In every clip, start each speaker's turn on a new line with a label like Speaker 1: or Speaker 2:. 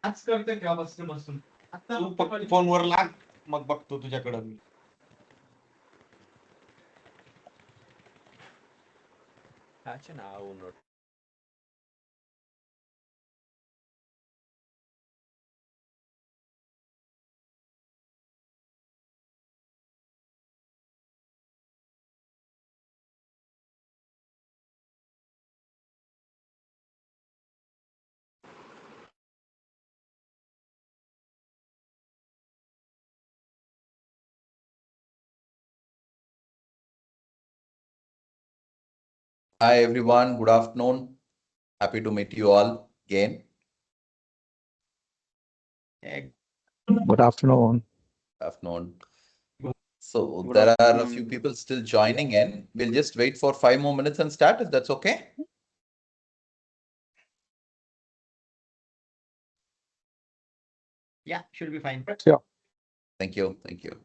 Speaker 1: आज करते का बसून बसून आता
Speaker 2: तू फक्त फोनवर लाग, मग बघतो तुझ्याकडं मी.
Speaker 3: now not.
Speaker 4: Hi everyone, good afternoon. Happy to meet you all again.
Speaker 5: Good afternoon.
Speaker 4: Afternoon. So there are a few people still joining in. We'll just wait for 5 more minutes and start, if that's okay.
Speaker 1: Yeah, should be fine.
Speaker 5: Yeah.
Speaker 4: Thank you. Thank you.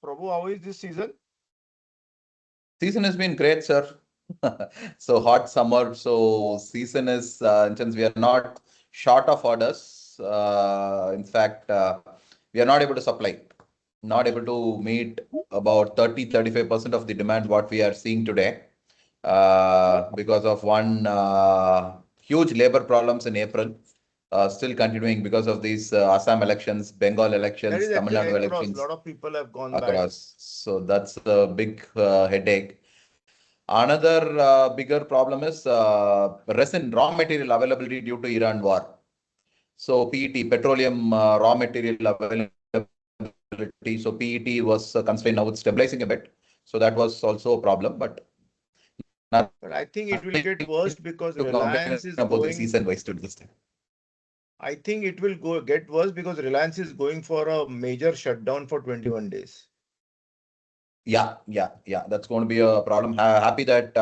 Speaker 6: Prabhu, how is this season?
Speaker 4: Season has been great, sir. So hot summer. So season is, since we are not short of orders. In fact, we are not able to supply, not able to meet about 30-35% of the demand what we are seeing today, because of one huge labor problems in April. Still continuing because of these Assam elections, Bengal
Speaker 6: That
Speaker 4: elections,
Speaker 6: is
Speaker 4: Tamil
Speaker 6: actually
Speaker 4: Nadu
Speaker 6: across. A
Speaker 4: elections
Speaker 6: lot of people have gone back.
Speaker 4: across. So that's a big headache. Another bigger problem is resin raw material availability due to Iran war. So PET, petroleum raw material availability. So PET was constrained. Now it's stabilizing a bit. So that was also a problem. But
Speaker 6: I think it will get worse because
Speaker 4: to
Speaker 6: Reliance is
Speaker 4: about the
Speaker 6: going.
Speaker 4: season wise to this time.
Speaker 6: I think it will get worse because Reliance is going for a major shutdown for 21 days.
Speaker 4: Yeah. That's going to be a problem. Happy that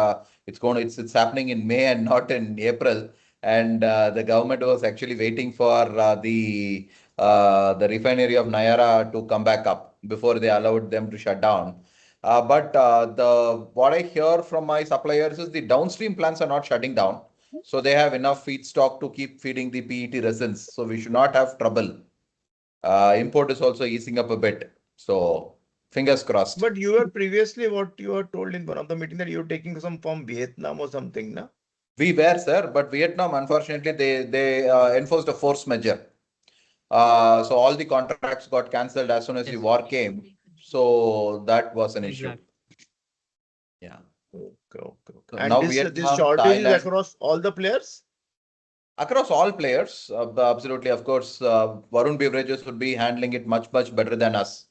Speaker 4: it's happening in May and not in April. And the government was actually waiting for the refinery of Nayara to come back up before they allowed them to shut down. But what I hear from my suppliers is the downstream plants are not shutting down. So they have enough feedstock to keep feeding the PET resins. So we should not have trouble. Import is also easing up a bit. So fingers crossed.
Speaker 6: But you were previously what you were told in one of the meeting that you were taking some from Vietnam or something, na?
Speaker 4: We were, sir, but Vietnam, unfortunately, they enforced a force measure. So all the contracts got cancelled as soon as the war came. So that was an issue. Yeah.
Speaker 6: Okay.
Speaker 4: So
Speaker 6: And
Speaker 4: now
Speaker 6: this
Speaker 4: Vietnam,
Speaker 6: shortage is
Speaker 4: Thailand,
Speaker 6: across all the players?
Speaker 4: across all players, absolutely. Of course, Varun Beverages would be handling it much better than us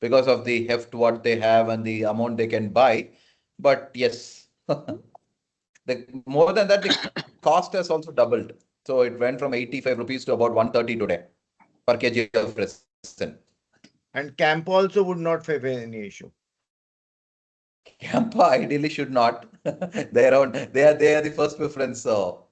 Speaker 4: because of the heft what they have and the amount they can buy. But yes, more than that, the cost has also doubled. So it went from 85 rupees to about 130 today per kg of resin.
Speaker 6: And Camp also would not face any issue.
Speaker 4: Campa ideally should not. They are the first preference. So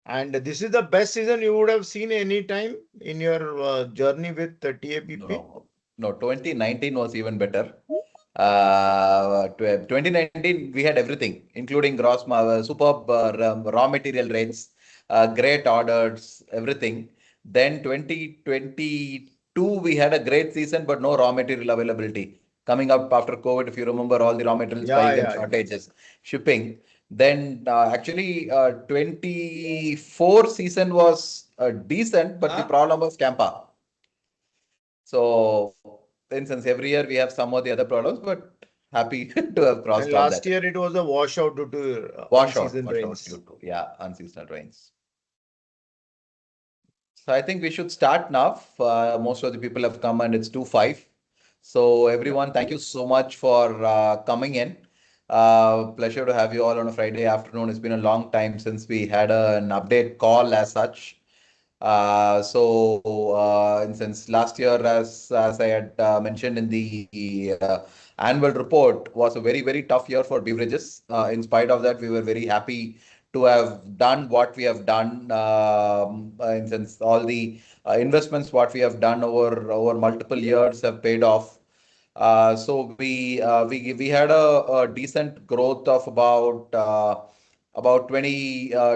Speaker 6: And this is the best season you would have seen any time in your journey with the TABP?
Speaker 4: no, 2019 was even better. 2019 we had everything, including superb raw material rates, great orders, everything. Then 2022 we had a great season, but no raw material availability. Coming up after COVID, if you remember, all the raw material spike and shortages, shipping. Then actually 24 season was decent, but the problem was Campa. So, for instance, every year we have some of the other problems, but happy to have crossed
Speaker 6: And
Speaker 4: all
Speaker 6: last
Speaker 4: that.
Speaker 6: year it was a washout due to
Speaker 4: Washout
Speaker 6: unseason rains.
Speaker 4: due to, unseasonal rains. So I think we should start now. Most of the people have come and it's 2:05. So everyone, thank you so much for coming in. Pleasure to have you all on a Friday afternoon. It's been a long time since we had an update call as such. And since last year, as I had mentioned in the annual report, was a very tough year for beverages. In spite of that, we were very happy to have done what we have done. And since all the investments what we have done over multiple years have paid off. So we had a decent growth of about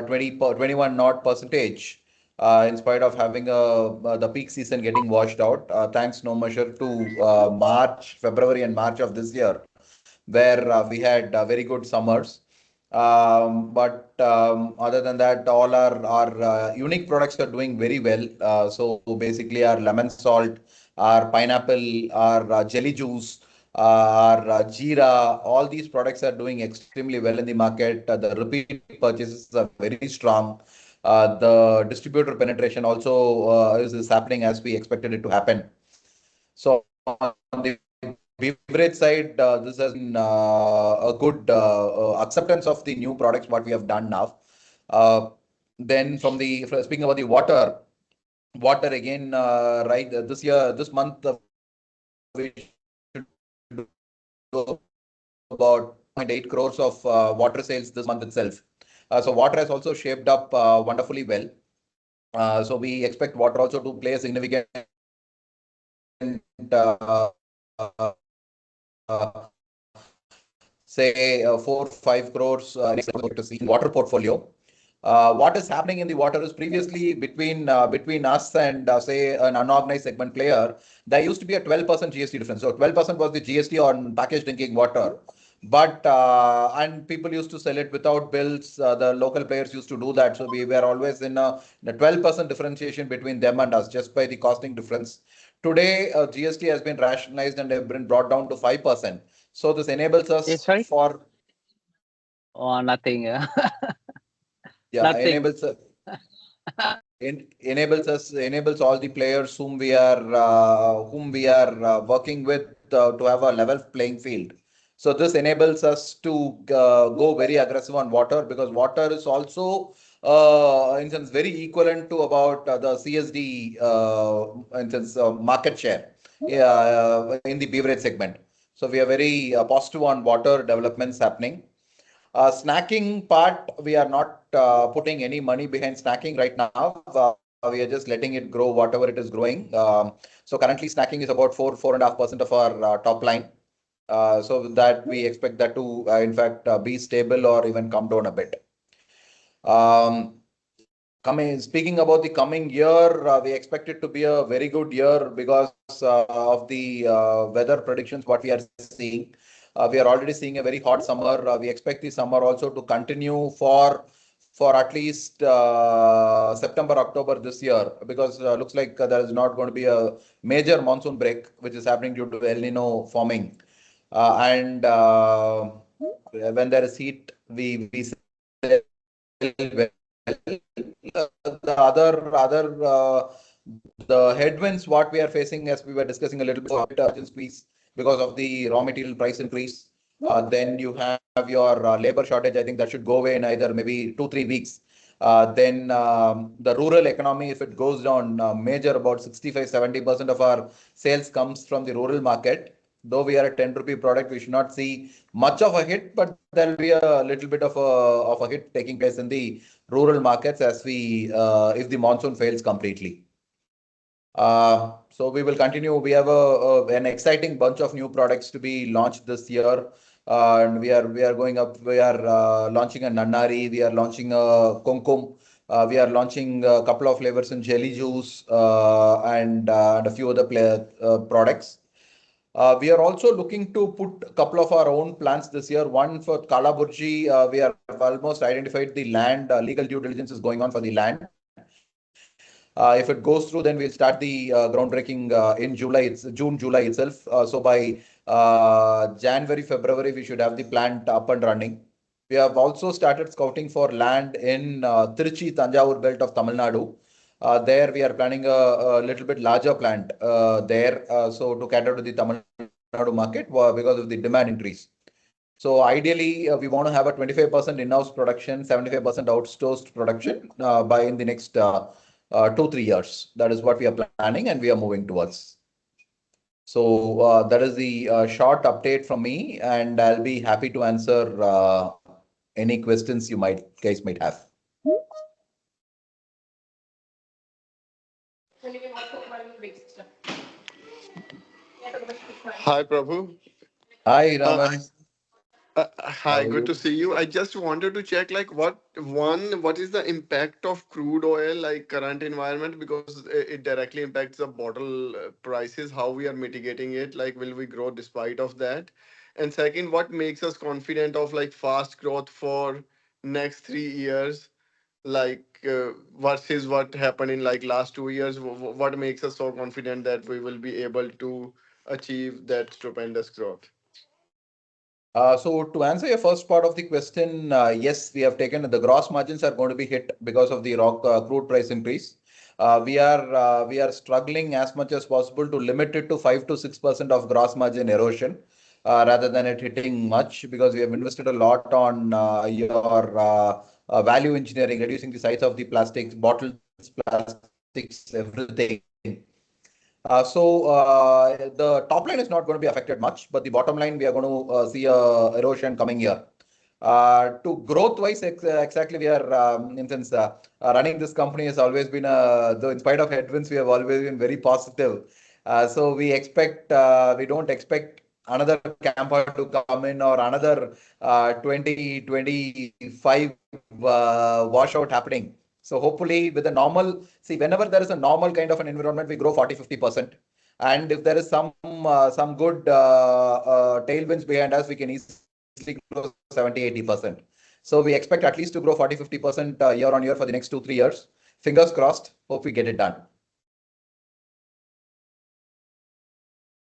Speaker 4: 21 odd percentage, in spite of having the peak season getting washed out, thanks no measure to February and March of this year, where we had very good summers. But other than that, all our unique products are doing very well. So basically, our lemon salt, our pineapple, our jelly juice, our jeera, all these products are doing extremely well in the market. The repeat purchases are very strong. The distributor penetration also is happening as we expected it to happen. So on the beverage side, this has been a good acceptance of the new products what we have done now. Then speaking about the water again, right? This month, we should do about 0.8 crores of water sales this month itself. So water has also shaped up wonderfully well. So we expect water also to play a significant uh, uh, say 4-5 crores to see in water portfolio. What is happening in the water is previously between us and say an unorganized segment player, there used to be a 12% GST difference. So 12% was the GST on packaged drinking water. But and people used to sell it without bills. The local players used to do that. So we were always in a 12% differentiation between them and us just by the costing difference. Today, GST has been rationalized and have been brought down to 5%. So this enables us
Speaker 5: sorry?
Speaker 4: for
Speaker 5: Oh, nothing.
Speaker 4: yeah,
Speaker 5: Nothing.
Speaker 4: enables all the players whom we are working with to have a level playing field. So this enables us to go very aggressive on water, because water is also in sense very equivalent to about the CSD in sense market share, in the beverage segment. So we are very positive on water developments happening. Snacking part, we are not putting any money behind snacking right now. We are just letting it grow whatever it is growing. So currently snacking is about 4.5% of our top line. So with that, we expect that to in fact be stable or even come down a bit. Speaking about the coming year, we expect it to be a very good year because of the weather predictions what we are seeing. We are already seeing a very hot summer. We expect the summer also to continue for at least September, October this year, because looks like there is not going to be a major monsoon break, which is happening due to El Nino forming. And when there is heat, we sell well. The the headwinds what we are facing, as we were discussing a little bit, squeeze because of the raw material price increase. Then you have your labor shortage. I think that should go away in either maybe 2-3 weeks. Then the rural economy, if it goes down, major about 65-70% of our sales comes from the rural market. Though we are a 10 rupee product, we should not see much of a hit, but there will be a little bit of a hit taking place in the rural markets as if the monsoon fails completely. So we will continue. We have an exciting bunch of new products to be launched this year. And we are going up. We are launching a Nannari. We are launching a Kumkum. We are launching a couple of flavors in jelly juice and a few other products. We are also looking to put a couple of our own plants this year. One for Kala Burji, we have almost identified the land. Legal due diligence is going on for the land. If it goes through, then we'll start the groundbreaking in July. It's June, July itself. So by January, February, we should have the plant up and running. We have also started scouting for land in Tiruchi, Tanjavur belt of Tamil Nadu. There we are planning a little bit larger plant there, so to cater to the Tamil Nadu market because of the demand increase. So ideally, we want to have a 25% in-house production, 75% outsourced production by in the next 2-3 years. That is what we are planning and we are moving towards. So that is the short update from me, and I'll be happy to answer any questions you guys might have.
Speaker 7: Hi, Prabhu.
Speaker 4: Hi,
Speaker 7: Uh,
Speaker 4: Raman. How
Speaker 7: Hi,
Speaker 4: are
Speaker 7: good to
Speaker 4: you?
Speaker 7: see you. I just wanted to check, like, what is the impact of crude oil, like current environment, because it directly impacts the bottle prices. How we are mitigating it? Like, will we grow despite of that? And second, what makes us confident of like fast growth for next 3 years, like versus what happened in like last 2 years? What makes us so confident that we will be able to achieve that stupendous growth?
Speaker 4: So to answer your first part of the question, yes, we have taken the gross margins are going to be hit because of the crude price increase. We are struggling as much as possible to limit it to 5 to 6% of gross margin erosion, rather than it hitting much, because we have invested a lot on your value engineering, reducing the size of the plastics, bottles, plastics, everything. The top line is not going to be affected much, but the bottom line, we are going to see a erosion coming here. To growth wise, exactly, we are, in sense, running this company has always been, though in spite of headwinds, we have always been very positive. So we don't expect another camper to come in or another 2025 washout happening. So hopefully with the normal, see, whenever there is a normal kind of an environment, we grow 40-50%. And if there is some good tailwinds behind us, we can easily grow 70-80%. So we expect at least to grow 40-50% year on year for the next 2-3 years. Fingers crossed. Hope we get it done.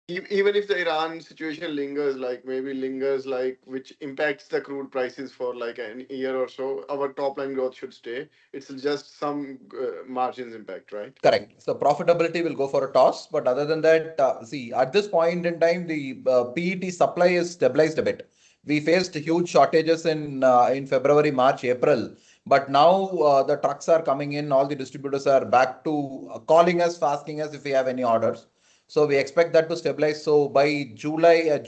Speaker 7: Even if the Iran situation lingers, like maybe lingers, like which impacts the crude prices for like a year or so, our top line growth should stay. It's just some margins impact, right?
Speaker 4: Correct. So profitability will go for a toss, but other than that, see, at this point in time, the PET supply is stabilized a bit. We faced huge shortages in February, March, April, but now the trucks are coming in. All the distributors are back to calling us, asking us if we have any orders. So we expect that to stabilize. So by June, I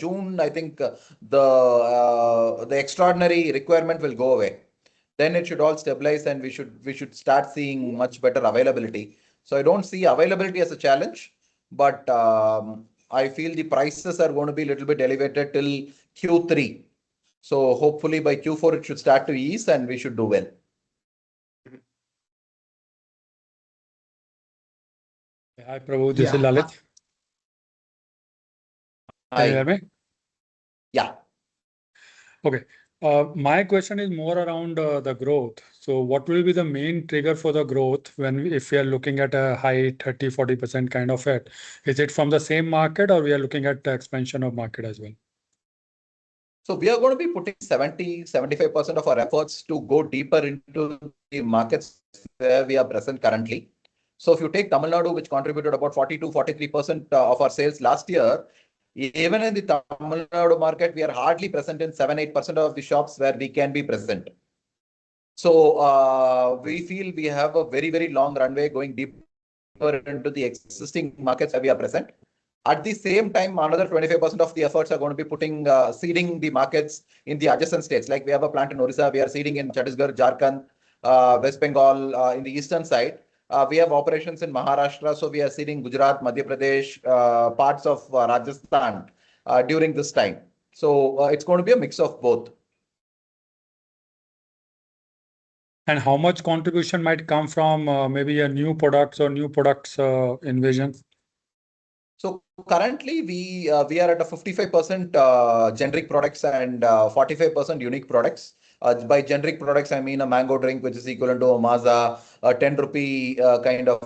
Speaker 4: think the extraordinary requirement will go away. Then it should all stabilize, and we should start seeing much better availability. So I don't see availability as a challenge, but I feel the prices are going to be a little bit elevated till Q3. So hopefully by Q4 it should start to ease and we should do well.
Speaker 8: Hi, Prabhu. This is Lalit. Can you hear me?
Speaker 4: Yeah.
Speaker 8: Okay. My question is more around the growth. So what will be the main trigger for the growth if we are looking at a high 30-40% kind of it? Is it from the same market, or we are looking at the expansion of market as well?
Speaker 4: So we are going to be putting 70-75% of our efforts to go deeper into the markets where we are present currently. So if you take Tamil Nadu, which contributed about 40-43% of our sales last year, even in the Tamil Nadu market, we are hardly present in 7-8% of the shops where we can be present. So we feel we have a very long runway going deeper into the existing markets where we are present. At the same time, another 25% of the efforts are going to be putting seeding the markets in the adjacent states. Like we have a plant in Orissa, we are seeding in Chhattisgarh, Jharkhand, West Bengal, in the eastern side. We have operations in Maharashtra, so we are seeding Gujarat, Madhya Pradesh, parts of Rajasthan during this time. So it's going to be a mix of both.
Speaker 8: And how much contribution might come from maybe a new products or new products invasion?
Speaker 4: So currently we are at a 55% generic products and 45% unique products. By generic products, I mean a mango drink, which is equivalent to a Maaza, a 10 rupee kind of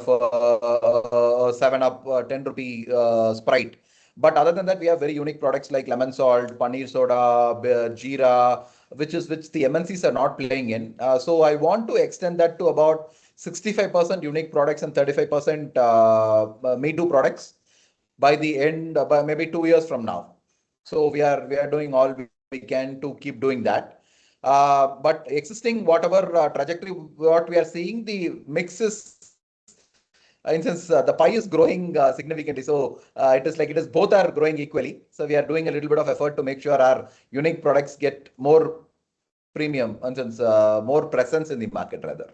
Speaker 4: 7-Up, 10 rupee Sprite. But other than that, we have very unique products like lemon salt, paneer soda, jeera, which the MNCs are not playing in. So I want to extend that to about 65% unique products and 35% Me Too products by the end, by maybe 2 years from now. So we are doing all we we can to keep doing that. But existing whatever trajectory what we are seeing, the mix is, in sense, the pie is growing significantly. So it is like it is both are growing equally. So we are doing a little bit of effort to make sure our unique products get more premium, in sense, more presence in the market rather.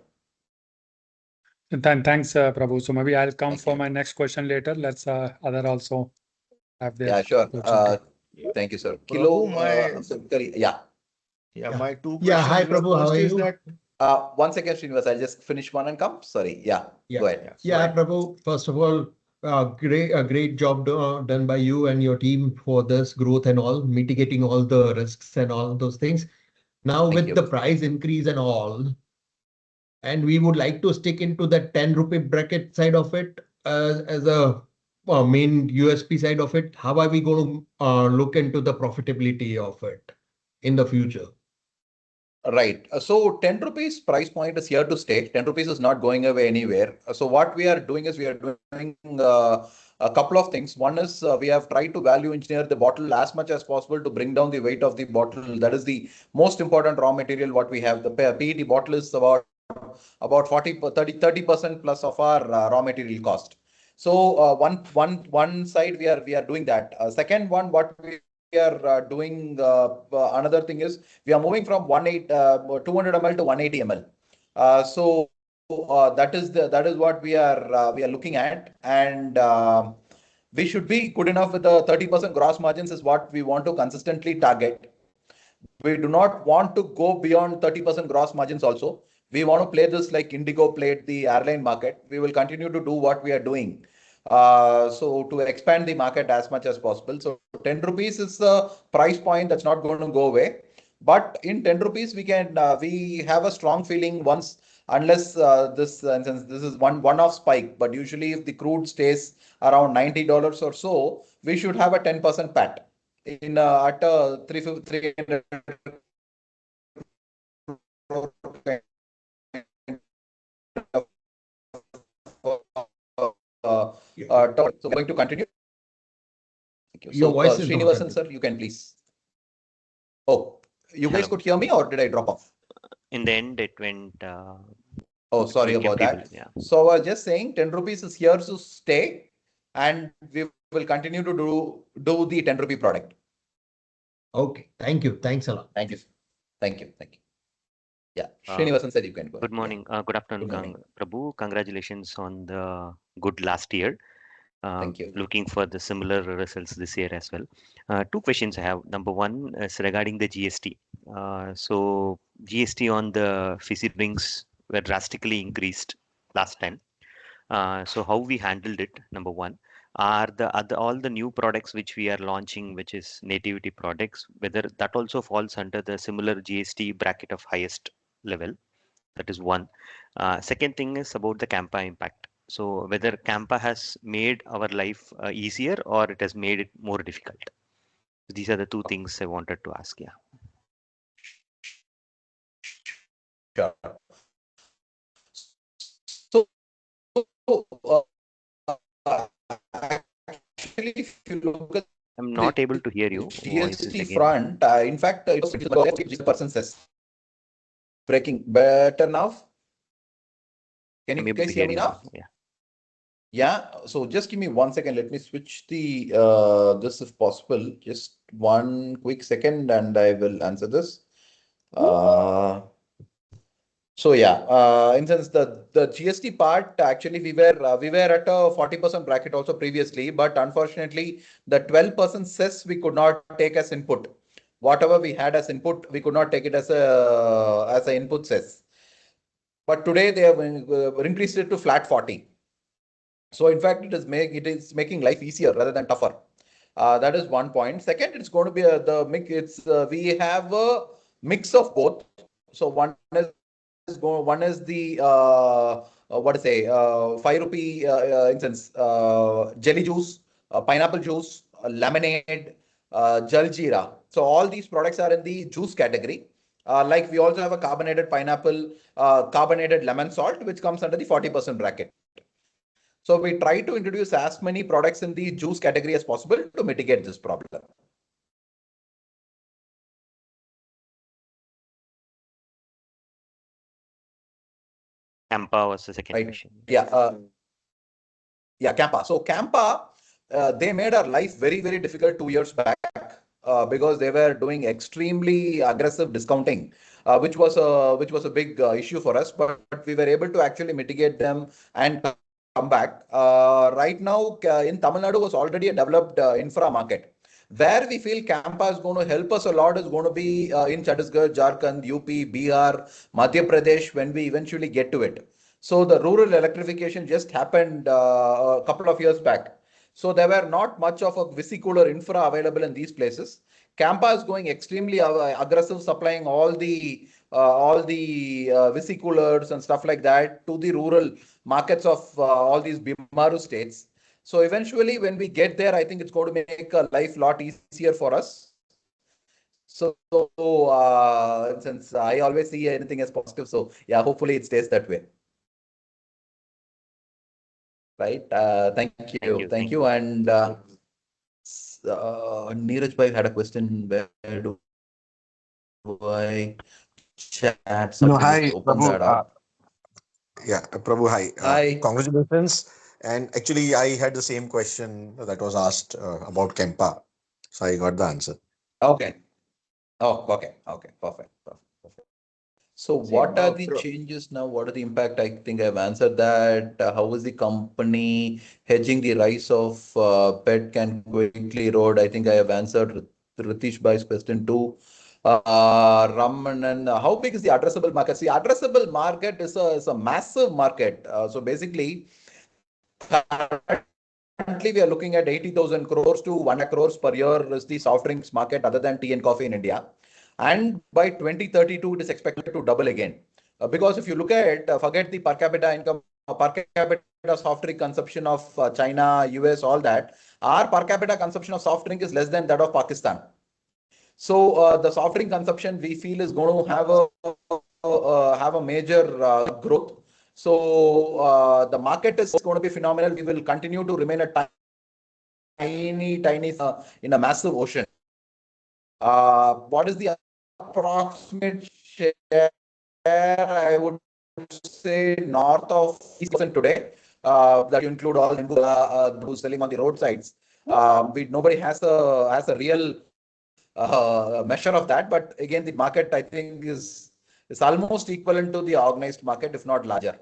Speaker 8: Thanks, Prabhu. So maybe I'll come
Speaker 4: Thank
Speaker 8: for
Speaker 4: you.
Speaker 8: my next question later. Let's other also have their
Speaker 4: Yeah, sure.
Speaker 8: opportunity.
Speaker 6: Yeah.
Speaker 4: Thank you, sir.
Speaker 6: Prabhu, my
Speaker 4: Yeah.
Speaker 6: my two
Speaker 9: Yeah,
Speaker 6: questions
Speaker 9: hi
Speaker 6: were,
Speaker 9: Prabhu, how
Speaker 6: first
Speaker 9: are
Speaker 6: is
Speaker 9: you?
Speaker 6: that
Speaker 4: One second, Srinivas. I'll just finish one and come. Sorry. Yeah.
Speaker 9: Yeah.
Speaker 4: Go ahead.
Speaker 6: yeah,
Speaker 9: Yeah,
Speaker 6: so
Speaker 9: Prabhu, first of all, great job done by you and your team for this growth and all, mitigating all the risks and all those things. Now
Speaker 4: Thank
Speaker 9: with
Speaker 4: you.
Speaker 9: the price increase and all, and we would like to stick into the 10 rupee bracket side of it as a main USP side of it. How are we going to look into the profitability of it in the future?
Speaker 4: Right. So 10 rupees price point is here to stay. 10 rupees is not going away anywhere. So what we are doing is we are doing a couple of things. One is we have tried to value engineer the bottle as much as possible to bring down the weight of the bottle. That is the most important raw material what we have. The PET bottle is about 30% plus of our raw material cost. So one side we are doing that. Second one, what we are doing, another thing is we are moving from 200 ml to 180 ml. So that is what we are looking at, and we should be good enough with the 30% gross margins is what we want to consistently target. We do not want to go beyond 30% gross margins also. We want to play this like Indigo played the airline market. We will continue to do what we are doing. So to expand the market as much as possible. So 10 rupees is the price point that's not going to go away. But in 10 rupees, we have a strong feeling once, unless since this is one-off spike. But usually if the crude stays around $90 or so, we should have a 10% PAT in at a 300 crore kind of, so going to continue. Thank you.
Speaker 9: Your
Speaker 4: So
Speaker 9: voice is not
Speaker 4: Srinivasan
Speaker 9: audible.
Speaker 4: sir, you can please. Oh, you guys
Speaker 3: Hello.
Speaker 4: could hear me, or did I drop off?
Speaker 3: In the end, it went.
Speaker 4: Oh, sorry
Speaker 3: we
Speaker 4: about
Speaker 3: kept able,
Speaker 4: that.
Speaker 3: yeah.
Speaker 4: So I was just saying 10 rupees is here to stay, and we will continue to do the 10 rupee product.
Speaker 9: Okay, thank you. Thanks a lot.
Speaker 4: Thank you. Thank you. Thank you. Yeah,
Speaker 3: Uh,
Speaker 4: Srinivasan said you can go.
Speaker 3: Good
Speaker 4: Yeah.
Speaker 3: morning. Good afternoon,
Speaker 4: Good morning.
Speaker 3: Prabhu. Congratulations on the good last year.
Speaker 4: Thank you.
Speaker 3: Looking for the similar results this year as well. Two questions I have. Number one is regarding the GST. So GST on the fizzy drinks were drastically increased last time. So how we handled it, number one, are the other all the new products which we are launching, which is nativity products, whether that also falls under the similar GST bracket of highest level. That is one. Second thing is about the Campa impact. So whether Campa has made our life easier or it has made it more difficult. These are the two things I wanted to ask. Yeah.
Speaker 4: Sure. So, actually, if you look at
Speaker 3: I'm
Speaker 4: the
Speaker 3: not able to hear you. Voice is
Speaker 4: GST
Speaker 3: again.
Speaker 4: front, in fact, it was person says breaking better now. Can
Speaker 3: I'm
Speaker 4: you
Speaker 3: able
Speaker 4: guys
Speaker 3: to
Speaker 4: hear
Speaker 3: hear
Speaker 4: me
Speaker 3: you now.
Speaker 4: now?
Speaker 3: Yeah.
Speaker 4: Yeah. So just give me 1 second. Let me switch the this if possible. Just one quick second, and I will answer this. So yeah, in sense the GST part, actually we were at a 40% bracket also previously, but unfortunately the 12% cess we could not take as input. Whatever we had as input, we could not take it as a input cess. But today they have increased it to flat 40. So in fact, it is making life easier rather than tougher. That is one point. Second, it's going to be the mix. We have a mix of both. So one is the what to say 5 rupee instance jelly juice, pineapple juice, lemonade, jaljeera. So all these products are in the juice category. Like we also have a carbonated pineapple, carbonated lemon salt, which comes under the 40% bracket. So we try to introduce as many products in the juice category as possible to mitigate this problem.
Speaker 3: Campa was the second
Speaker 4: Right.
Speaker 3: question.
Speaker 4: Yeah, Campa. So Campa, they made our life very, very difficult 2 years back because they were doing extremely aggressive discounting, which was a big issue for us. But we were able to actually mitigate them and come back. Right now, in Tamil Nadu was already a developed infra market. Where we feel Campa is going to help us a lot is going to be in Chhattisgarh, Jharkhand, UP, Bihar, Madhya Pradesh when we eventually get to it. So the rural electrification just happened a couple of years back. So there were not much of a vesicular infra available in these places. Campa is going extremely aggressive, supplying all the vesiculars and stuff like that to the rural markets of all these Bimaru states. So eventually, when we get there, I think it's going to make a life lot easier for us. So since I always see anything as positive, so yeah, hopefully it stays that way. Right. Thank you. Thank you. And Neeraj bhai had a question. Where do I chat? So
Speaker 10: No,
Speaker 4: let me
Speaker 10: hi,
Speaker 4: just open
Speaker 10: Prabhu.
Speaker 4: that up.
Speaker 10: Prabhu, hi.
Speaker 4: Hi.
Speaker 10: Congratulations. And actually, I had the same question that was asked about Kempa. So I got the answer.
Speaker 4: Okay. Oh, okay. Okay. Perfect. Perfect. Perfect. So
Speaker 6: See,
Speaker 4: what are the changes now? What are the impact? I think I've answered that. How is the company hedging the rise of pet can quickly erode? I think I have answered Ritish Bhai's question too. Raman, and how big is the addressable market? See, addressable market is a massive market. So basically, currently we are looking at 80,000 crores to 1 lakh crores per year is the soft drinks market other than tea and coffee in India. And by 2032, it is expected to double again. Because if you look at, forget the per capita income, per capita soft drink consumption of China, US, all that, our per capita consumption of soft drink is less than that of Pakistan. So the soft drink consumption we feel is going to have a major growth. So the market is going to be phenomenal. We will continue to remain a tiny in a massive ocean. What is the approximate share? I would say north of 3% today. That you include all who's selling on the roadsides. Nobody has a real measure of that. But again, the market I think is almost equivalent to the organized market, if not larger.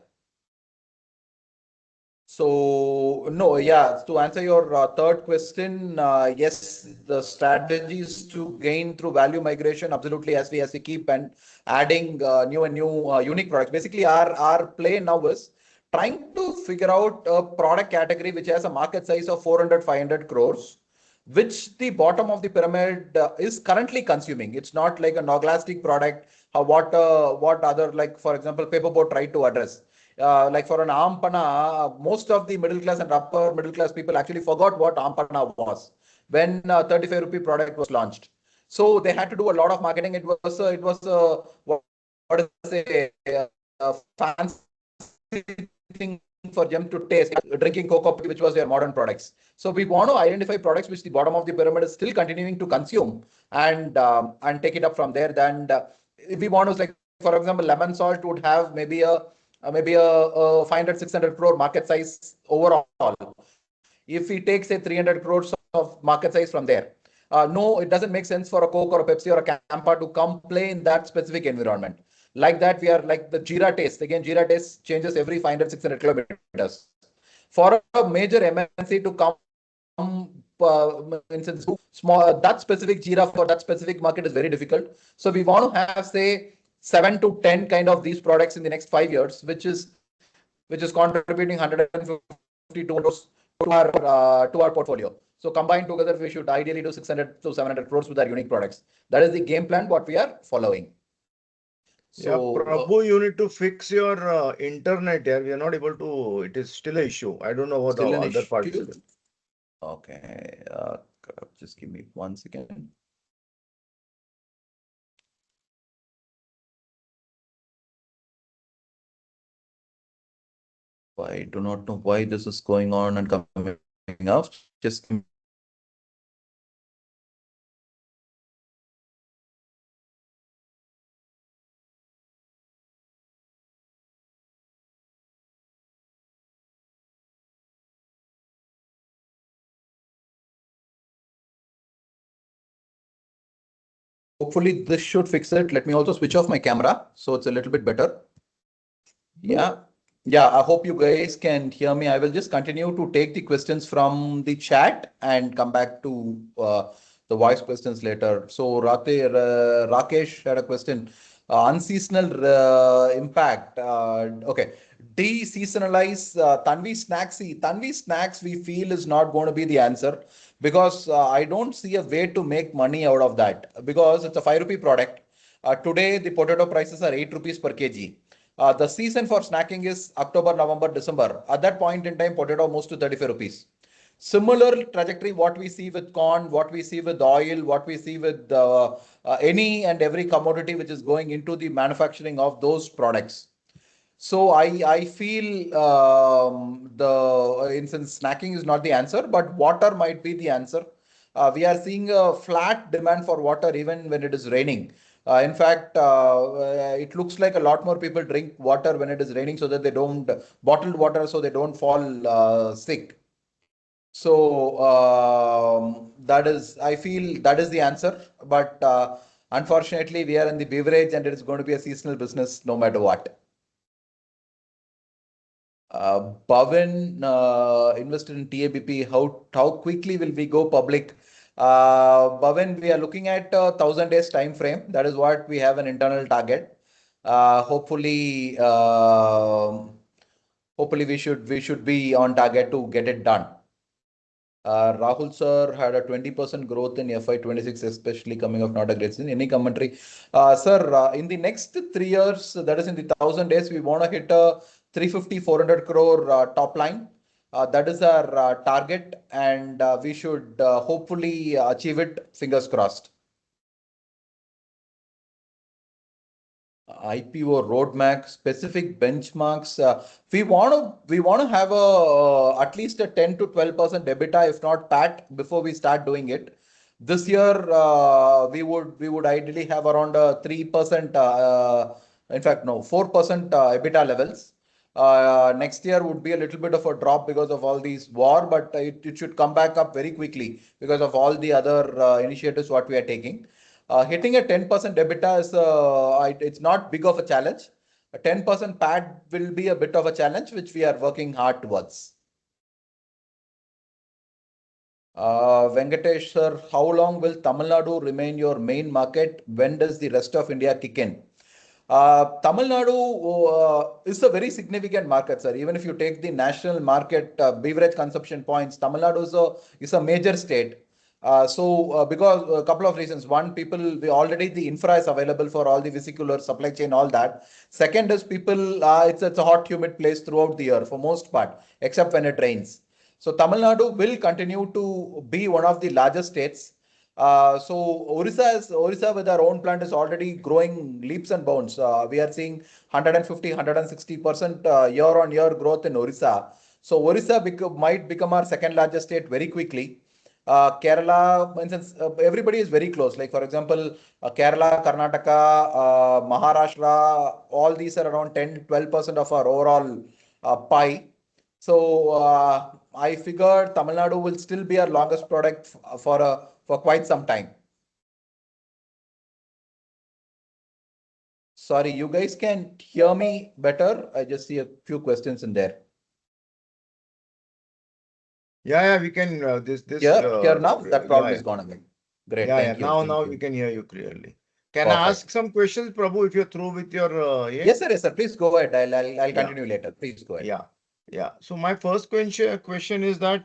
Speaker 4: So no, yeah. To answer your third question, yes, the strategies to gain through value migration, absolutely, as we keep and adding new and new unique products. Basically, our play now is trying to figure out a product category which has a market size of 400, 500 crores, which the bottom of the pyramid is currently consuming. It's not like a noglastic product. What other, like for example, paperboard tried to address. Like for an ampana, most of the middle class and upper middle class people actually forgot what ampana was when 35 rupee product was launched. So they had to do a lot of marketing. What is say a fancy thing for them to taste drinking cocoa, which was their modern products. So we want to identify products which the bottom of the pyramid is still continuing to consume and take it up from there. Then if we want to, like for example, lemon salt would have maybe a 500 600 crore market size overall. If we take say 300 crores of market size from there, no, it doesn't make sense for a Coke or a Pepsi or a Campa to come play in that specific environment. Like that, we are like the Jira taste. Again, Jira taste changes every 500 600 kilometers. For a major MNC to come instance small, that specific Jira for that specific market is very difficult. So we want to have say 7 to 10 kind of these products in the next 5 years, which is contributing 150 to our portfolio. So combined together, we should ideally do 600 to 700 crores with our unique products. That is the game plan what we are following.
Speaker 6: So, yeah, Prabhu, you need to fix your internet here. We are not able to. It is still an issue. I don't know what the other parts.
Speaker 4: Okay, just give me 1 second. I do not know why this is going on and coming up. Just Hopefully this should fix it. Let me also switch off my camera so it's a little bit better. Yeah. Yeah, I hope you guys can hear me. I will just continue to take the questions from the chat and come back to the voice questions later. So Rakesh had a question. Unseasonal impact. Okay. De-seasonalize Tanvi Snacks. See, Tanvi Snacks we feel is not going to be the answer because I don't see a way to make money out of that because it's a 5 rupee product. Today the potato prices are 8 rupees per kg. The season for snacking is October, November, December. At that point in time, potato moves to 35 rupees. Similar trajectory, what we see with corn, what we see with oil, what we see with any and every commodity which is going into the manufacturing of those products. So I feel since snacking is not the answer, but water might be the answer. We are seeing a flat demand for water even when it is raining. In fact, it looks like a lot more people drink water when it is raining so that they don't bottled water so they don't fall sick. So that is, I feel that is the answer. But unfortunately, we are in the beverage and it is going to be a seasonal business no matter what. Bhavin invested in TABP. How quickly will we go public? Bhavin, we are looking at 1,000 days time frame. That is what we have an internal target. Hopefully, we should be on target to get it done. Rahul sir had a 20% growth in FY26, especially coming off not a great season. Any commentary? Sir, in the next 3 years, that is in the 1,000 days, we want to hit a 350, 400 crore top line. That is our target, and we should hopefully achieve it. Fingers crossed. IPO roadmap, specific benchmarks. We want to have at least a 10 to 12% EBITDA, if not PAT, before we start doing it. This year, we would ideally have around 3%. In fact, no, 4% EBITDA levels. Next year would be a little bit of a drop because of all these war, but it should come back up very quickly because of all the other initiatives what we are taking. Hitting a 10% EBITDA is it's not big of a challenge. A 10% PAT will be a bit of a challenge, which we are working hard towards. Venkatesh sir, how long will Tamil Nadu remain your main market? When does the rest of India kick in? Tamil Nadu is a very significant market, sir. Even if you take the national market beverage consumption points, Tamil Nadu is a major state. Because a couple of reasons. One, we already the infra is available for all the vesicular supply chain, all that. Second is it's a hot, humid place throughout the year for most part, except when it rains. So Tamil Nadu will continue to be one of the largest states. So Orissa with our own plant is already growing leaps and bounds. We are seeing 150, 160% year on year growth in Orissa. So Orissa might become our second largest state very quickly. Kerala, for instance, everybody is very close. Like, for example, Kerala, Karnataka, Maharashtra, all these are around 10-12% of our overall pie. So I figured Tamil Nadu will still be our longest product for quite some time. Sorry, you guys can hear me better. I just see a few questions in there.
Speaker 6: Yeah, we can.
Speaker 4: Here now, that problem is gone away. Great, thank you.
Speaker 6: Now we can hear you clearly. Can I ask some questions, Prabhu, if you're through with your?
Speaker 4: Yes, sir. Please go ahead. I'll continue later. Please go ahead.
Speaker 6: Yeah. So my first question is that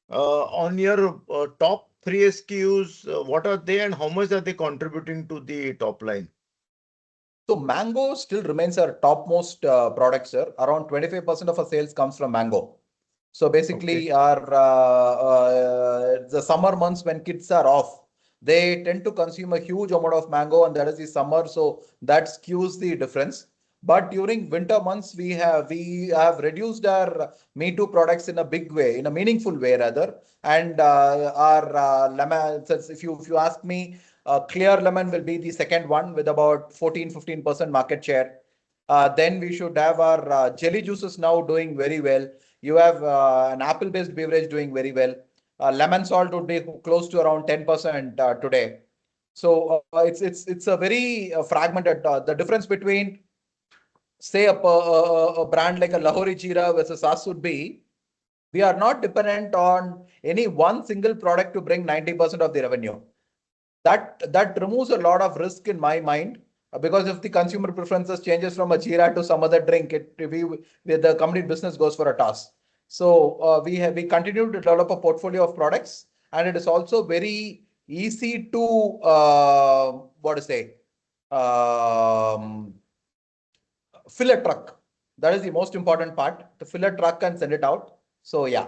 Speaker 6: on your top 3 SKUs, what are they and how much are they contributing to the top line?
Speaker 4: So mango still remains our topmost product, sir. Around 25% of our sales comes from mango. So basically, the summer months when kids are off, they tend to consume a huge amount of mango, and that is the summer. So that skews the difference. But during winter months, we have reduced our Me Too products in a big way, in a meaningful way rather. And our lemon, if you ask me, clear lemon will be the second one with about 14-15% market share. Then we should have our jelly juices now doing very well. You have an apple-based beverage doing very well. Lemon salt would be close to around 10% today. So it's a very fragmented. The difference between say a brand like a Lahori Jeera versus us would be we are not dependent on any one single product to bring 90% of the revenue. That removes a lot of risk in my mind because if the consumer preferences changes from a Jeera to some other drink, the complete business goes for a toss. So we continue to develop a portfolio of products, and it is also very easy to what to say um, fill a truck. That is the most important part, to fill a truck and send it out. So yeah.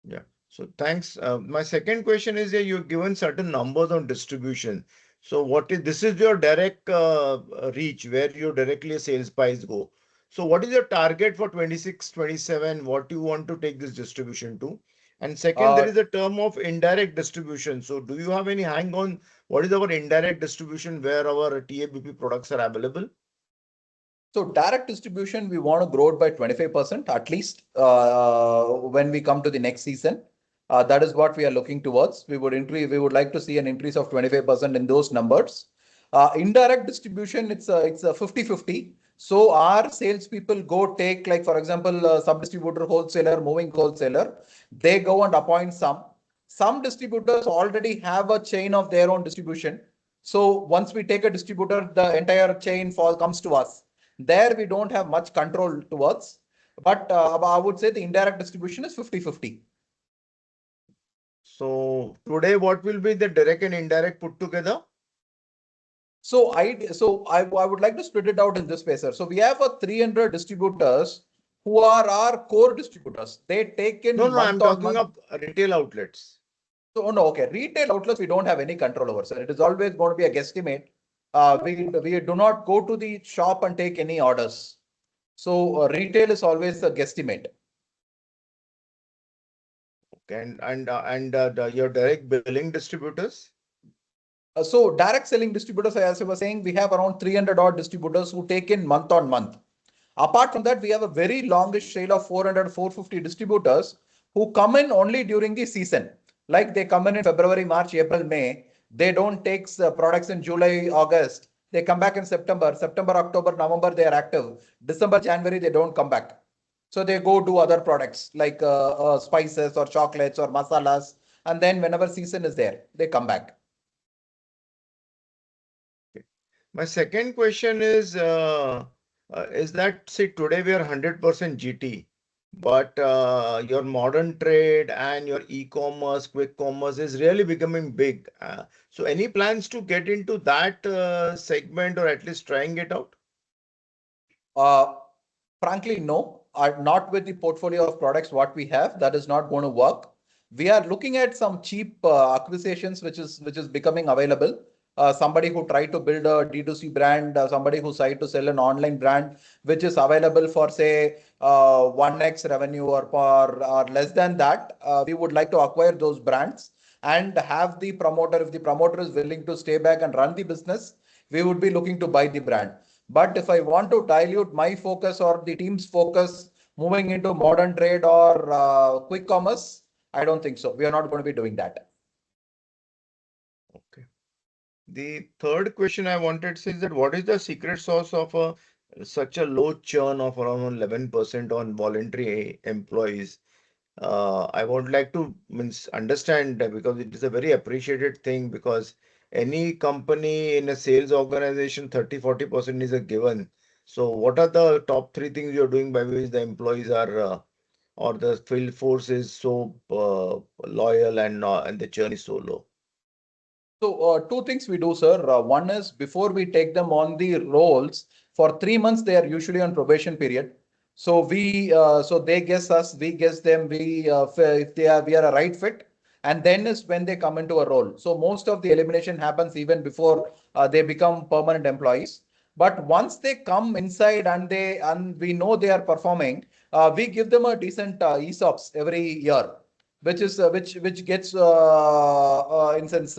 Speaker 6: Yeah. So thanks. My second question is that you've given certain numbers on distribution. So this is your direct reach where your directly sales price go. So what is your target for 26, 27? What do you want to take this distribution to? And second, there is a term of indirect distribution. So do you have any hang on what is our indirect distribution where our TABP products are available?
Speaker 4: So direct distribution, we want to grow it by 25% at least when we come to the next season. That is what we are looking towards. We would like to see an increase of 25% in those numbers. Indirect distribution, it's a 50-50. So our salespeople go take, like for example, sub-distributor, wholesaler, moving wholesaler. They go and appoint some. Some distributors already have a chain of their own distribution. So once we take a distributor, the entire chain comes to us. There we don't have much control towards, but I would say the indirect distribution is 50-50.
Speaker 6: So today, what will be the direct and indirect put together?
Speaker 4: So I would like to split it out in this way, sir. So we have a 300 distributors who are our core distributors. They take in
Speaker 6: No, I'm talking
Speaker 4: month.
Speaker 6: of retail outlets.
Speaker 4: So no, okay. Retail outlets we don't have any control over, sir. It is always going to be a guesstimate. We do not go to the shop and take any orders. So retail is always a guesstimate.
Speaker 6: Okay, and your direct billing distributors?
Speaker 4: So direct selling distributors, as I was saying, we have around 300 odd distributors who take in month on month. Apart from that, we have a very longish tail of 400, 450 distributors who come in only during the season. Like they come in February, March, April, May. They don't take products in July, August. They come back in September, October, November, they are active. December, January, they don't come back. So they go do other products like spices or chocolates or masalas. And then whenever season is there, they come back.
Speaker 6: My second question is that say today we are 100% GT, but your modern trade and your e-commerce, quick commerce is really becoming big. So any plans to get into that segment or at least trying it out?
Speaker 4: Frankly, no. Not with the portfolio of products what we have. That is not going to work. We are looking at some cheap acquisitions which is becoming available. Somebody who tried to build a D2C brand, somebody who tried to sell an online brand, which is available for say 1x revenue or less than that. We would like to acquire those brands and have the promoter. If the promoter is willing to stay back and run the business, we would be looking to buy the brand. But if I want to dilute my focus or the team's focus moving into modern trade or quick commerce, I don't think so. We are not going to be doing that.
Speaker 6: Okay. The third question I wanted to say is that what is the secret sauce of such a low churn of around 11% on voluntary employees? I would like to understand that because it is a very appreciated thing because any company in a sales organization, 30-40% is a given. So what are the top three things you're doing by which the employees are or the field force is so loyal and the churn is so low?
Speaker 4: So two things we do, sir. One is before we take them on the roles, for 3 months, they are usually on probation period. So so they guess us, we guess them, if we are a right fit. And then is when they come into a role. So most of the elimination happens even before they become permanent employees. But once they come inside and we know they are performing, we give them a decent ESOPs every year, which gets instance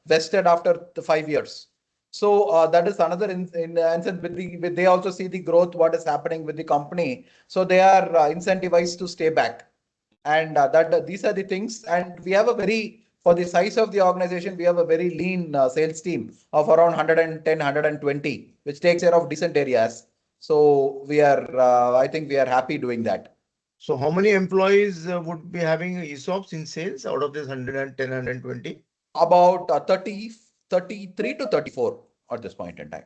Speaker 4: vested after the 5 years. So that is another instance with they also see the growth what is happening with the company, so they are incentivized to stay back, and these are the things. And we have a very For the size of the organization, we have a very lean sales team of around 110, 120, which takes care of decent areas. So I think we are happy doing that.
Speaker 6: So how many employees would be having ESOPs in sales out of this 110, 120?
Speaker 4: About 33 to 34 at this point in time.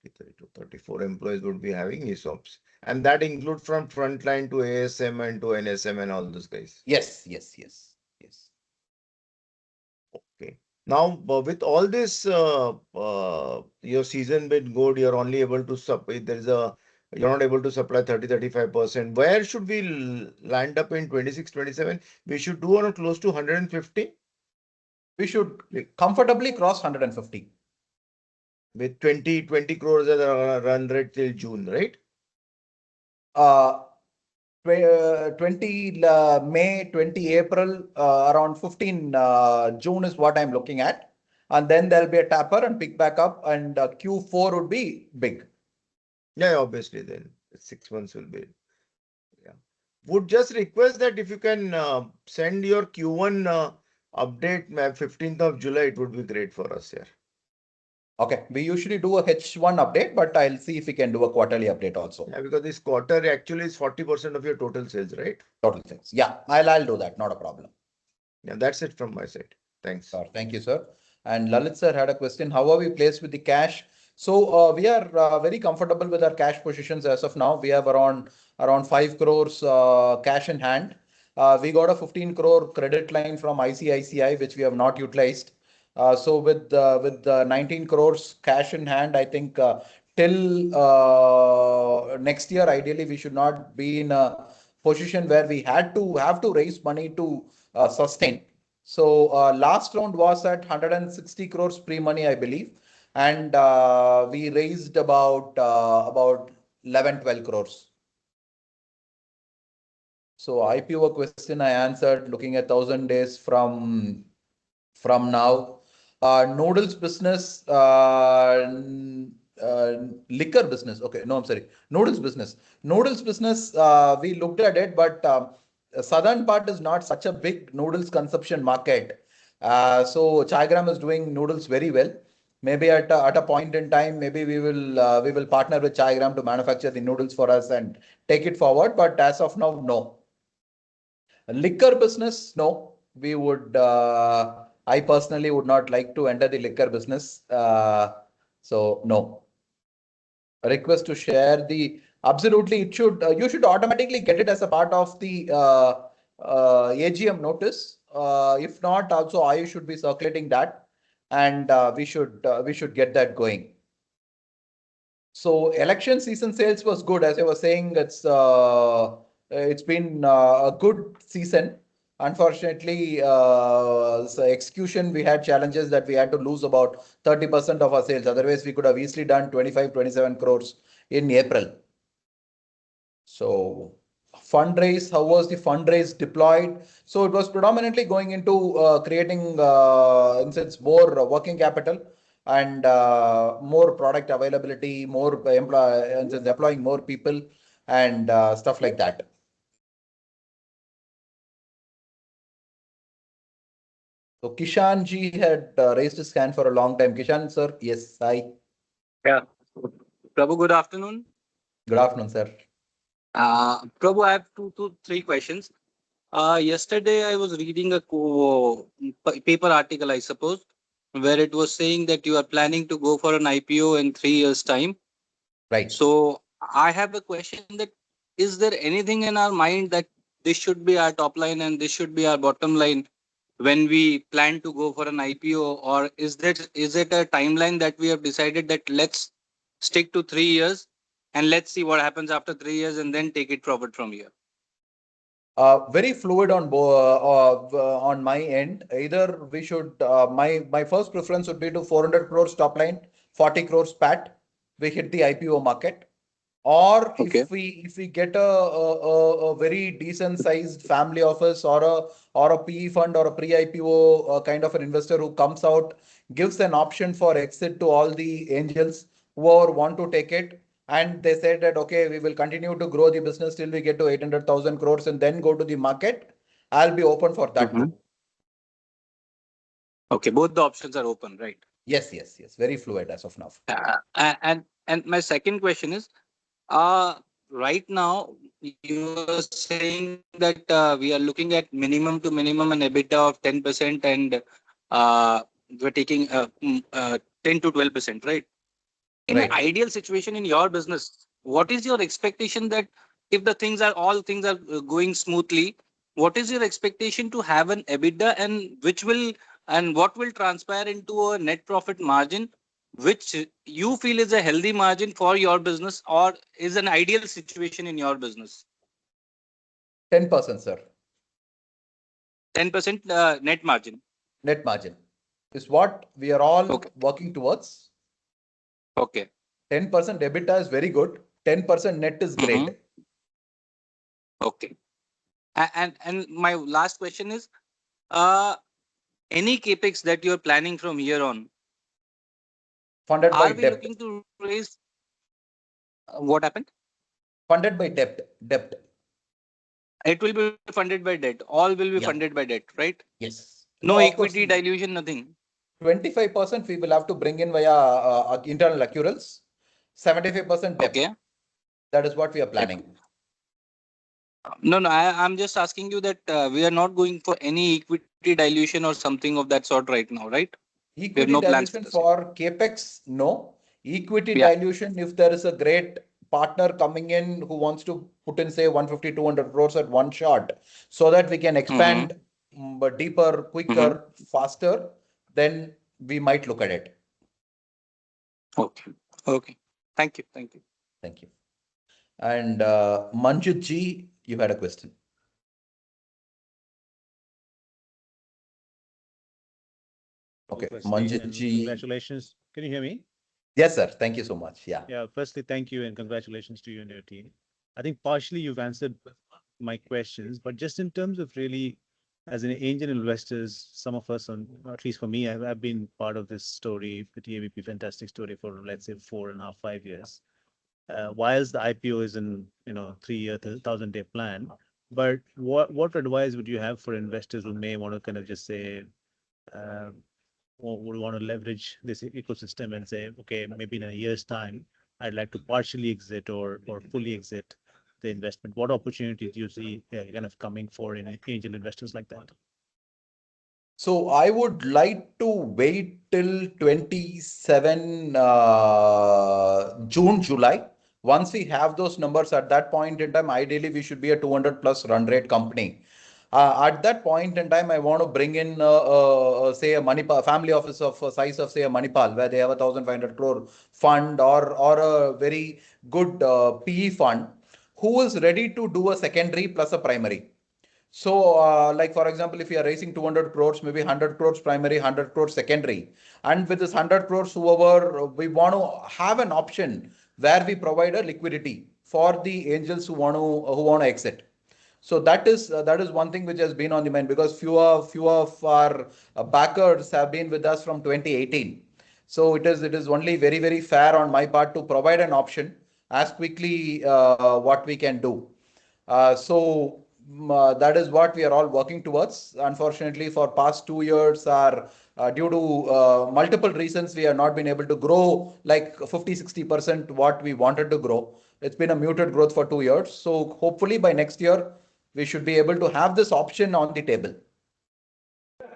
Speaker 6: 33 to 34 employees would be having ESOPs. And that includes from frontline to ASM and to NSM and all those guys.
Speaker 4: Yes.
Speaker 6: Okay. Now, with all this, your season been good, you're only able to supply, you're not able to supply 30-35%. Where should we land up in 26-27? We should do on a close to 150.
Speaker 4: We should comfortably cross 150.
Speaker 6: With 20 crores as a run rate till June, right?
Speaker 4: 20 May, 20 April, around 15 June is what I'm looking at. And then there'll be a tapper and pick back up, and Q4 would be big.
Speaker 6: Yeah, obviously then 6 months will be. Yeah. Would just request that if you can send your Q1 update 15th of July, it would be great for us here.
Speaker 4: Okay, we usually do a H1 update, but I'll see if we can do a quarterly update also.
Speaker 6: Yeah, because this quarter actually is 40% of your total sales, right?
Speaker 4: Total sales. Yeah, I'll do that. Not a problem.
Speaker 6: Yeah, that's it from my side. Thanks.
Speaker 4: Sir, thank you, sir. And Lalit sir had a question. How are we placed with the cash? So we are very comfortable with our cash positions as of now. We have around 5 crores cash in hand. We got a 15 crore credit line from ICICI, which we have not utilized. So with 19 crores cash in hand, I think till next year, ideally, we should not be in a position where we have to raise money to sustain. So last round was at 160 crores pre-money, I believe. And we raised about 11, 12 crores. So IPO question I answered looking at 1,000 days from now. Noodles business, liquor business. Okay, no, I'm sorry. Noodles business. Noodles business, we looked at it, but southern part is not such a big noodles consumption market. So Chaigram is doing noodles very well. Maybe at a point in time, maybe we will partner with Chaigram to manufacture the noodles for us and take it forward. But as of now, no. Liquor business, no. We would. I personally would not like to enter the liquor business. So no. A request to share the. Absolutely, it should. You should automatically get it as a part of the AGM notice. If not, also I should be circulating that, and we should get that going. So election season sales was good. As I was saying, it's been a good season. Unfortunately, so execution, we had challenges that we had to lose about 30% of our sales. Otherwise, we could have easily done 25, 27 crores in April. So fundraise, how was the fundraise deployed? So it was predominantly going into creating, instance, more working capital and more product availability, more deploying more people and stuff like that. So Kishan ji had raised his hand for a long time. Kishan sir, yes, hi.
Speaker 5: Yeah. Prabhu, good afternoon.
Speaker 4: Good afternoon, sir.
Speaker 5: Prabhu, I have three questions. Yesterday, I was reading a paper article, I suppose, where it was saying that you are planning to go for an IPO in 3 years' time.
Speaker 4: Right.
Speaker 5: So I have a question that is there anything in our mind that this should be our top line and this should be our bottom line when we plan to go for an IPO, or is it a timeline that we have decided that let's stick to 3 years and let's see what happens after 3 years and then take it forward from here?
Speaker 4: Very fluid on my end. Either we should, my first preference would be to 400 crores top line, 40 crores PAT. We hit the IPO market. Or if we get a very decent sized family office or a PE fund or a pre-IPO kind of an investor who comes out, gives an option for exit to all the angels who want to take it. And they said that, okay, we will continue to grow the business till we get to 800,000 crores and then go to the market. I'll be open for that too.
Speaker 5: Okay, both the options are open, right?
Speaker 4: Yes, yes, yes. Very fluid as of now.
Speaker 5: And my second question is, right now you are saying that we are looking at minimum to minimum an EBITDA of 10% and we're taking 10 to 12%, right? In an
Speaker 4: Right.
Speaker 5: ideal situation in your business, what is your expectation that if the things are going smoothly, what is your expectation to have an EBITDA and what will transpire into a net profit margin, which you feel is a healthy margin for your business or is an ideal situation in your business?
Speaker 4: 10%, sir.
Speaker 5: 10% net margin.
Speaker 4: Net margin is what we are all working towards.
Speaker 5: Okay.
Speaker 4: 10% EBITDA is very good. 10% net is great.
Speaker 5: Okay. And my last question is, any capex that you're planning from here on,
Speaker 4: Funded by
Speaker 5: are we
Speaker 4: debt.
Speaker 5: looking to raise? What happened?
Speaker 4: Funded by debt. Debt.
Speaker 5: It will be funded by debt. All will be
Speaker 4: Yeah.
Speaker 5: funded by debt, right?
Speaker 4: Yes.
Speaker 5: No
Speaker 4: of course,
Speaker 5: equity dilution, nothing.
Speaker 4: 25% we will have to bring in via internal accruals. 75% debt.
Speaker 5: Okay.
Speaker 4: That is what we are planning.
Speaker 5: No, I'm just asking you that we are not going for any equity dilution or something of that sort right now, right? We have
Speaker 4: Equity
Speaker 5: no plans
Speaker 4: dilution
Speaker 5: for this.
Speaker 4: for capex, no. Equity
Speaker 5: Yeah.
Speaker 4: dilution, if there is a great partner coming in who wants to put in, say, 150, 200 crores at one shot, so that we can expand but deeper, quicker, faster, then we might look at it.
Speaker 5: Okay. Okay. Thank you. Thank you.
Speaker 4: Thank you. And Manjit ji, you had a question. Okay, Manjit ji.
Speaker 11: Congratulations. Can you hear me?
Speaker 4: Yes, sir. Thank you so much. Yeah.
Speaker 11: Yeah. Firstly, thank you and congratulations to you and your team. I think partially you've answered my questions, but just in terms of really, as an angel investors, some of us, on at least for me, I've been part of this story, the TABP fantastic story for let's say 4.5, 5 years. Whilst the IPO is in 3-year, 1,000-day plan, but what advice would you have for investors who may want to kind of just say, or would want to leverage this ecosystem and say, okay, maybe in a year's time, I'd like to partially exit or fully exit the investment. What opportunities do you see kind of coming for angel investors like that?
Speaker 4: So I would like to wait till 27 June, July. Once we have those numbers at that point in time, ideally we should be a 200 plus run rate company. At that point in time, I want to bring in, say, a Manipal family office of a size of, say, a Manipal, where they have a 1,500 crore fund or a very good PE fund, who is ready to do a secondary plus a primary. So, like for example, if you are raising 200 crores, maybe 100 crores primary, 100 crores secondary, and with this 100 crores, whoever we want to have an option where we provide a liquidity for the angels who want to exit. So that is one thing which has been on the mind, because few of our backers have been with us from 2018. So it is only very fair on my part to provide an option as quickly what we can do. That is what we are all working towards. Unfortunately, for past 2 years, are due to multiple reasons, we have not been able to grow like 50-60% what we wanted to grow. It's been a muted growth for 2 years. So hopefully by next year, we should be able to have this option on the table.
Speaker 11: So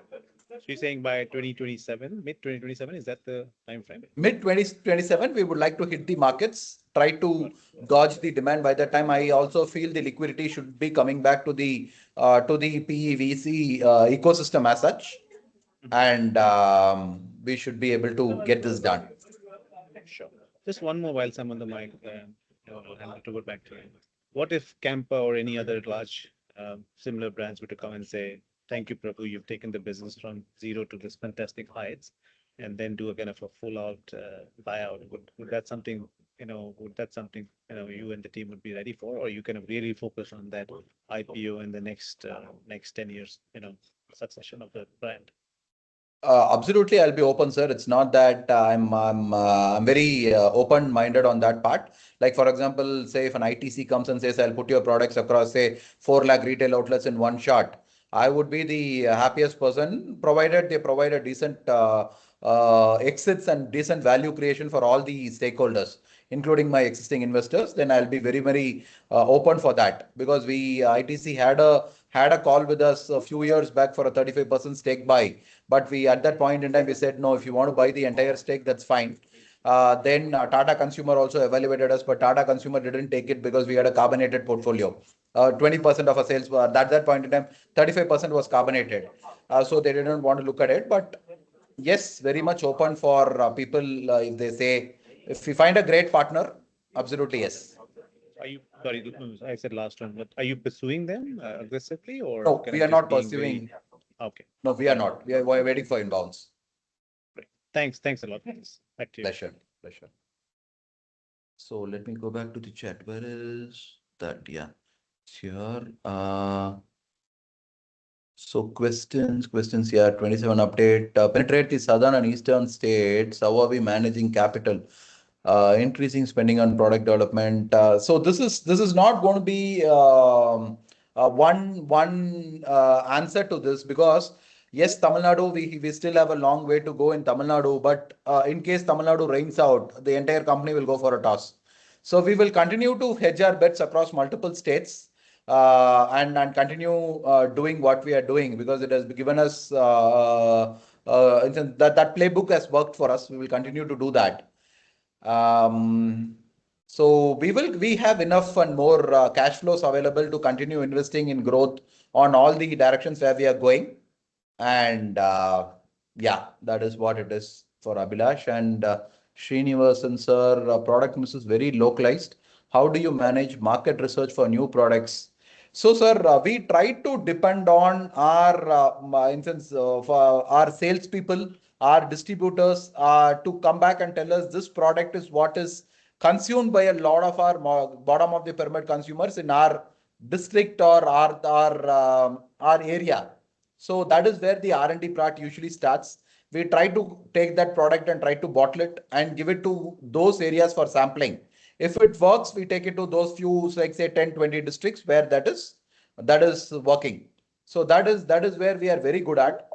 Speaker 11: you're saying by 2027, mid 2027, is that the time frame?
Speaker 4: Mid 2027, we would like to hit the markets, try to gauge the demand. By that time, I also feel the liquidity should be coming back to the PEVC ecosystem as such, and we should be able to get this done.
Speaker 11: Sure. Just one more while I'm on the mic, I'll hand it over back to you. What if Campa or any other large similar brands were to come and say, thank you, Prabhu, you've taken the business from zero to this fantastic heights, and then do a kind of a full out buyout? Would that something, you and the team would be ready for, or you kind of really focus on that IPO in the next 10 years, succession of the brand?
Speaker 4: Absolutely, I'll be open, sir. It's not that I'm very open-minded on that part. Like for example, say if an ITC comes and says, I'll put your products across, say 4 lakh retail outlets in one shot. I would be the happiest person, provided they provide a decent exits and decent value creation for all the stakeholders, including my existing investors. Then I'll be very, very open for that, because we ITC had a call with us a few years back for a 35% stake buy, but we at that point in time we said no. If you want to buy the entire stake, that's fine. Then Tata Consumer also evaluated us, but Tata Consumer didn't take it because we had a carbonated portfolio. 20% of our sales were at that point in time, 35% was carbonated. So they didn't want to look at it. But yes, very much open for people if they say, if we find a great partner, absolutely yes.
Speaker 11: Are you, sorry, I said last one, but are you pursuing them aggressively, or
Speaker 4: No,
Speaker 11: kind
Speaker 4: we
Speaker 11: of
Speaker 4: are
Speaker 11: just
Speaker 4: not
Speaker 11: being very-
Speaker 4: pursuing.
Speaker 11: Okay.
Speaker 4: No, we are not. We are waiting for inbounds.
Speaker 11: Great. Thanks a lot. Thanks. Back to you.
Speaker 4: Pleasure. So let me go back to the chat. Where is that? Yeah, here. So questions. Yeah, 27 update. Penetrate the southern and eastern states. How are we managing capital? Increasing spending on product development. So this is not going to be one answer to this, because yes, Tamil Nadu, we still have a long way to go in Tamil Nadu, but in case Tamil Nadu rains out, the entire company will go for a toss. So we will continue to hedge our bets across multiple states, and continue doing what we are doing, because it has given us that playbook has worked for us. We will continue to do that. So we have enough and more cash flows available to continue investing in growth on all the directions where we are going. And yeah, that is what it is for Abhilash. And Srinivasan sir, product mix is very localized. How do you manage market research for new products? So, sir, we try to depend on our instance for our salespeople, our distributors, to come back and tell us this product is what is consumed by a lot of our bottom of the pyramid consumers in our district or our area. So that is where the R&D part usually starts. We try to take that product and try to bottle it and give it to those areas for sampling. If it works, we take it to those few, like say 10, 20 districts where that is working. So that is where we are very good at.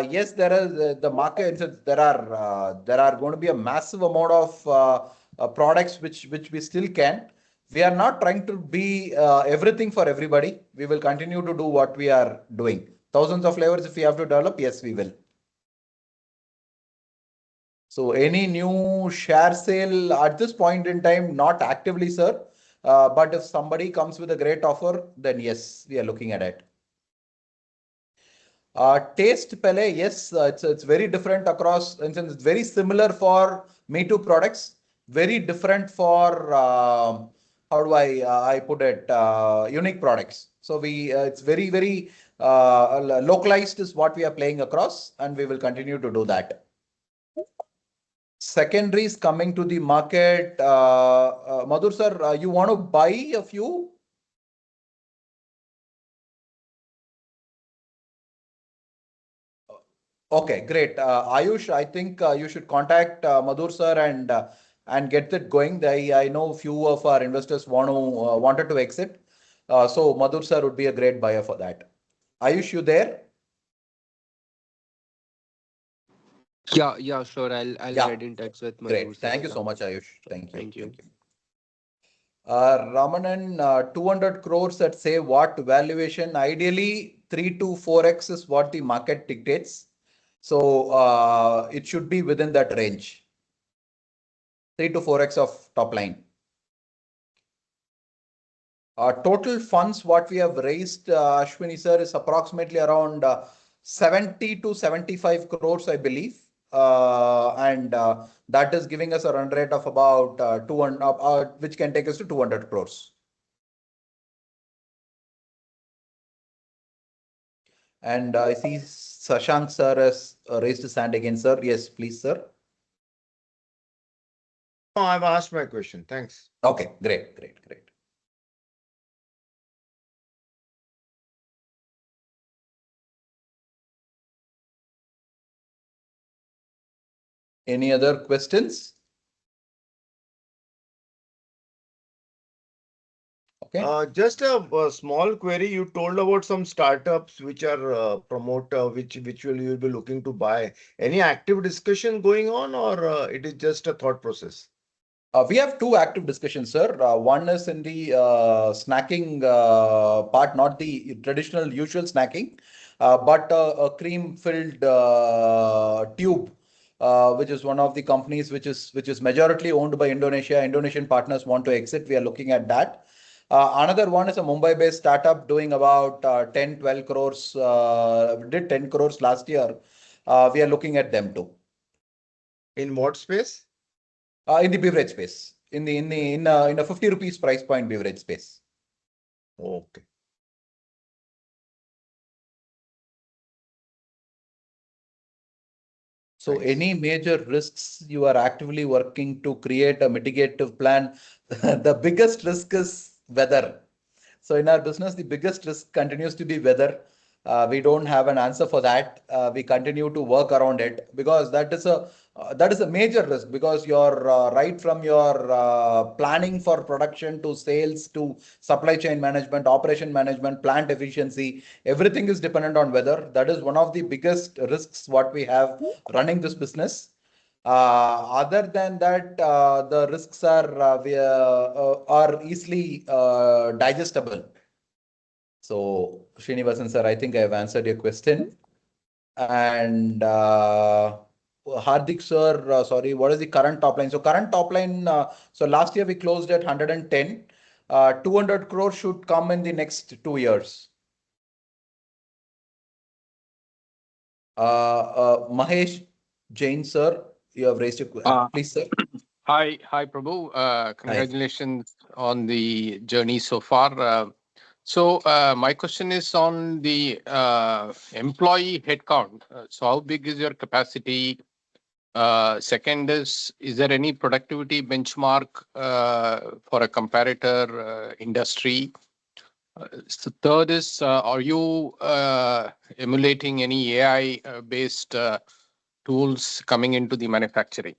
Speaker 4: Yes, there is the market. There are going to be a massive amount of products which we still can. We are not trying to be everything for everybody. We will continue to do what we are doing. Thousands of flavors if we have to develop, yes, we will. So any new share sale at this point in time, not actively, sir. But if somebody comes with a great offer, then yes, we are looking at it. Taste Pele, yes, it's very different across. It's very similar for Me Too products. Very different for how do I put it? Unique products. So it's very localized is what we are playing across, and we will continue to do that. Secondaries coming to the market. Madhur sir, you want to buy a few? Okay, great. Ayush, I think you should contact Madhur sir and get that going. I know a few of our investors wanted to exit. So Madhur sir would be a great buyer for that. Ayush, you there?
Speaker 12: Yeah, sure. I'll
Speaker 4: Yeah.
Speaker 12: get in touch with Madhur
Speaker 4: Great.
Speaker 12: sir.
Speaker 4: Thank you so much, Ayush. Thank you.
Speaker 12: Thank you.
Speaker 4: Ramanan, 200 crores at say what valuation? Ideally, 3 to 4x is what the market dictates. So it should be within that range. 3 to 4x of top line. Total funds what we have raised, Ashwini sir, is approximately around 70 to 75 crores, I believe. And that is giving us a run rate of about 200, which can take us to 200 crores. And I see Sashank sir has raised his hand again, sir. Yes, please, sir.
Speaker 6: No, I've asked my question. Thanks.
Speaker 4: Okay, great. Any other questions? Okay.
Speaker 6: Just a small query. You told about some startups which are which will you be looking to buy. Any active discussion going on, or it is just a thought process?
Speaker 4: We have two active discussions, sir. One is in the snacking part, not the traditional usual snacking, but a cream-filled tube, which is one of the companies which is majority owned by Indonesia. Indonesian partners want to exit. We are looking at that. Another one is a Mumbai-based startup doing about 10, 12 crores, did 10 crores last year. We are looking at them too.
Speaker 6: In what space?
Speaker 4: In the beverage space, in a 50 rupees price point beverage space.
Speaker 6: Okay.
Speaker 4: So
Speaker 6: Nice.
Speaker 4: any major risks you are actively working to create a mitigative plan? The biggest risk is weather. So in our business, the biggest risk continues to be weather. We don't have an answer for that. We continue to work around it because that is a major risk because you're right from your planning for production to sales to supply chain management, operation management, plant efficiency, everything is dependent on weather. That is one of the biggest risks what we have running this business. Other than that, the risks are easily digestible. So, Srinivasan sir, I think I have answered your question. And Hardik sir, sorry, what is the current top line? So current top line, so last year we closed at 110. 200 crores should come in the next 2 years. Mahesh Jain sir, you have raised your question. Please, sir.
Speaker 12: Hi, Prabhu. Congratulations on the journey so far. So my question is on the employee headcount. So how big is your capacity? Second is there any productivity benchmark for a comparator industry? So third is, are you emulating any AI-based tools coming into the manufacturing?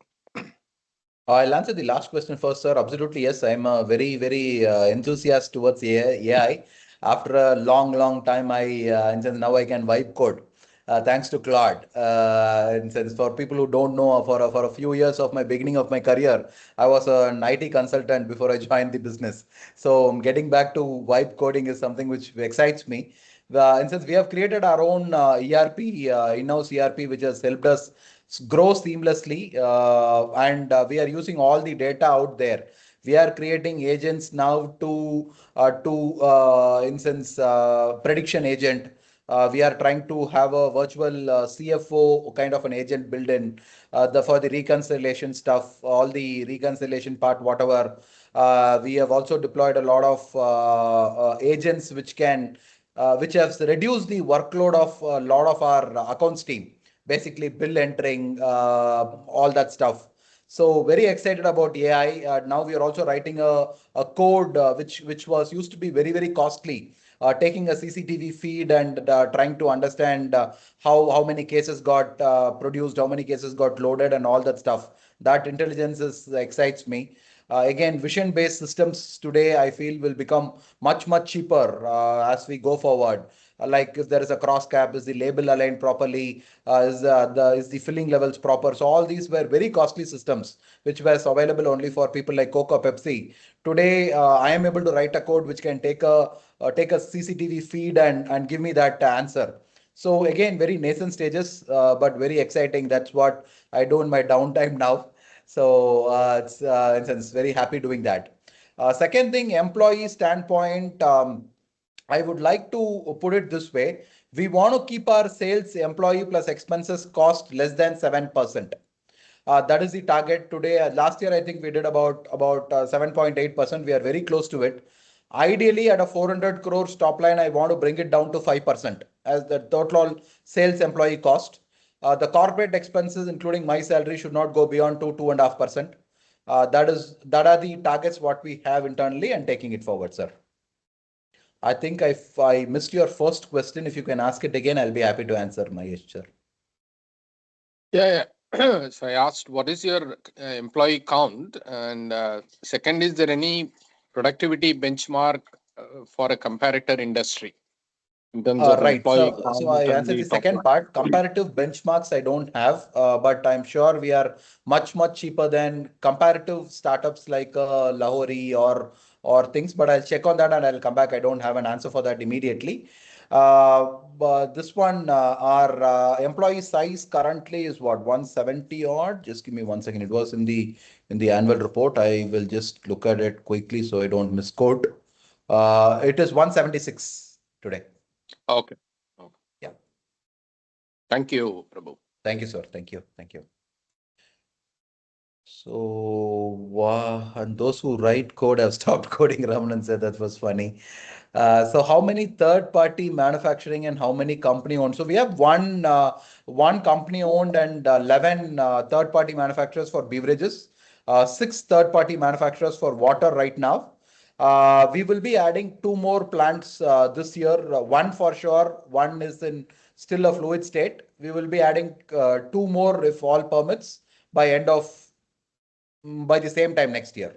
Speaker 4: I'll answer the last question first, sir. Absolutely, yes. I'm a very, very enthusiast towards AI. After a long, long time, and since now I can vibe code. Thanks to Claude. And since for people who don't know, for a few years of my beginning of my career, I was an IT consultant before I joined the business. So getting back to vibe coding is something which excites me. And since we have created our own ERP, in-house ERP, which has helped us grow seamlessly, and we are using all the data out there. We are creating agents now instance prediction agent. We are trying to have a virtual CFO kind of an agent built in for the reconciliation stuff, all the reconciliation part, whatever. We have also deployed a lot of agents which has reduced the workload of a lot of our accounts team, basically bill entering, all that stuff. So very excited about AI. Now we are also writing a code which was used to be very, very costly. Taking a CCTV feed and trying to understand how many cases got produced, how many cases got loaded, and all that stuff. That intelligence excites me. Again, vision-based systems today, I feel, will become much, much cheaper as we go forward. Like if there is a cross cap, is the label aligned properly? Is the filling levels proper? So all these were very costly systems, which was available only for people like Coca, Pepsi. Today, I am able to write a code which can take a CCTV feed and give me that answer. So again, very nascent stages, but very exciting. That's what I do in my downtime now. So it's very happy doing that. Second thing, employee standpoint, I would like to put it this way. We want to keep our sales employee plus expenses cost less than 7%. That is the target today. Last year, I think we did about 7.8%. We are very close to it. Ideally, at a 400 crores top line, I want to bring it down to 5% as the total sales employee cost. The corporate expenses, including my salary, should not go beyond 2.5%. That are the targets what we have internally and taking it forward, sir. I think if I missed your first question, if you can ask it again, I'll be happy to answer, Mahesh, sir.
Speaker 12: Yeah. So I asked, what is your employee count? And second, is there any productivity benchmark for a comparator industry in terms of
Speaker 4: Right.
Speaker 12: employee
Speaker 4: So
Speaker 12: count
Speaker 4: I
Speaker 12: and
Speaker 4: answered
Speaker 12: the
Speaker 4: the
Speaker 12: top
Speaker 4: second
Speaker 12: line?
Speaker 4: part. Comparative benchmarks I don't have, but I'm sure we are much, much cheaper than comparative startups like Lahori or things. But I'll check on that and I'll come back. I don't have an answer for that immediately. But this one, our employee size currently is what, 170 odd? Just give me 1 second. It was in the annual report. I will just look at it quickly so I don't misquote. It is 176 today.
Speaker 12: Okay.
Speaker 4: Yeah.
Speaker 12: Thank you, Prabhu.
Speaker 4: Thank you, sir. Thank you. Thank you. So, and those who write code have stopped coding, Ramanan said that was funny. So how many third-party manufacturing and how many company-owned? So we have one company-owned and 11 third-party manufacturers for beverages, 6 third-party manufacturers for water right now. We will be adding 2 more plants this year. One for sure, one is in still a fluid state. We will be adding 2 more if all permits by by the same time next year.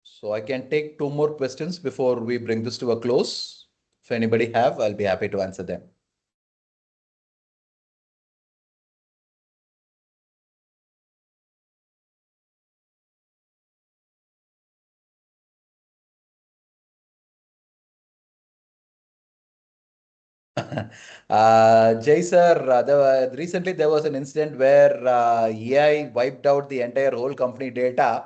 Speaker 4: So I can take 2 more questions before we bring this to a close. If anybody have, I'll be happy to answer them. Jay sir, recently there was an incident where AI wiped out the entire whole company data.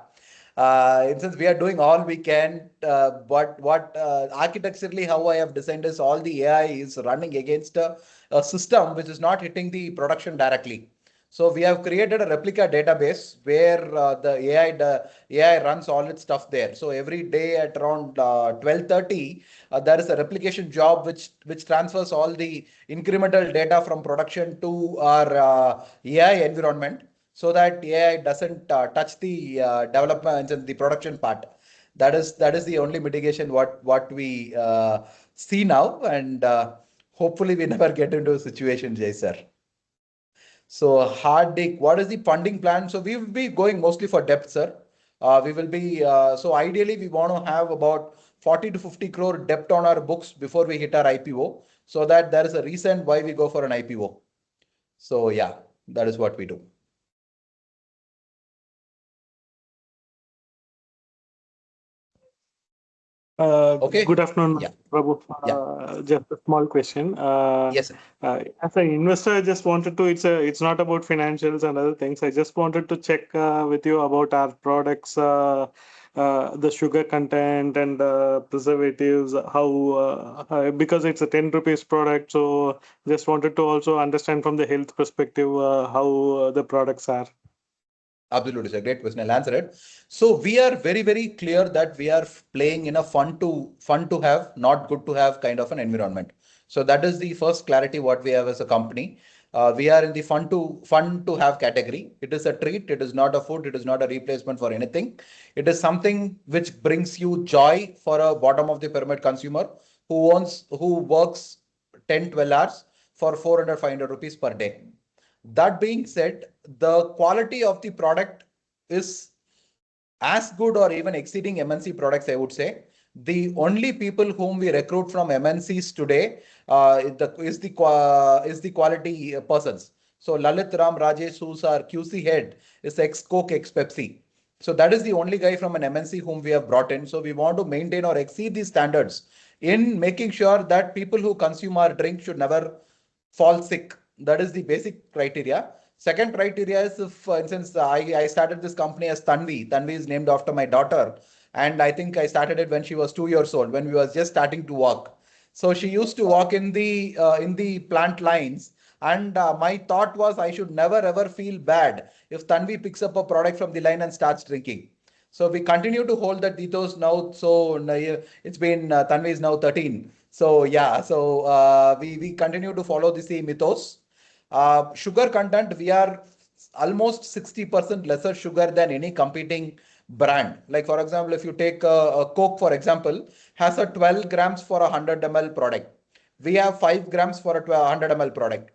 Speaker 4: Since we are doing all we can, but what architecturally how I have designed is all the AI is running against a system which is not hitting the production directly. So we have created a replica database where the AI runs all its stuff there. So every day at around 12:30, there is a replication job which transfers all the incremental data from production to our AI environment so that AI doesn't touch the development and the production part. That is the only mitigation what we see now, and hopefully we never get into a situation, Jay sir. So Hardik, what is the funding plan? So we will be going mostly for depth, sir. We will be so ideally we want to have about 40 to 50 crore depth on our books before we hit our IPO, so that there is a reason why we go for an IPO. So yeah, that is what we do. Okay.
Speaker 13: Good afternoon,
Speaker 4: Yeah.
Speaker 13: Prabhu. Just a small question.
Speaker 4: Yes, sir.
Speaker 13: As an investor, I just wanted to, it's not about financials and other things. I just wanted to check with you about our products, the sugar content and preservatives, how, because it's a 10 rupees product. So just wanted to also understand from the health perspective how the products are.
Speaker 4: Absolutely, sir. Great question. I'll answer it. So we are very, very clear that we are playing in a fun to have, not good to have kind of an environment. So that is the first clarity what we have as a company. We are in the fun to have category. It is a treat. It is not a food. It is not a replacement for anything. It is something which brings you joy for a bottom of the pyramid consumer who works 10, 12 hours for 400, 500 rupees per day. That being said, the quality of the product is as good or even exceeding MNC products, I would say. The only people whom we recruit from MNCs today is the quality persons. So Lalit Ram Rajesh, who's our QC head, is ex-Coke, ex-Pepsi. So that is the only guy from an MNC whom we have brought in. So we want to maintain or exceed these standards in making sure that people who consume our drink should never fall sick. That is the basic criteria. Second criteria is if, for instance, I started this company as Tanvi. Tanvi is named after my daughter. And I think I started it when she was 2 years old, when we was just starting to walk. So she used to walk in the plant lines. And my thought was I should never ever feel bad if Tanvi picks up a product from the line and starts drinking. So we continue to hold that ethos now. So it's been Tanvi is now 13. So yeah, so we continue to follow the same ethos. Sugar content, we are almost 60% lesser sugar than any competing brand. Like for example, if you take a Coke, for example, has a 12 grams for a 100 ml product. We have 5 grams for a 100 ml product.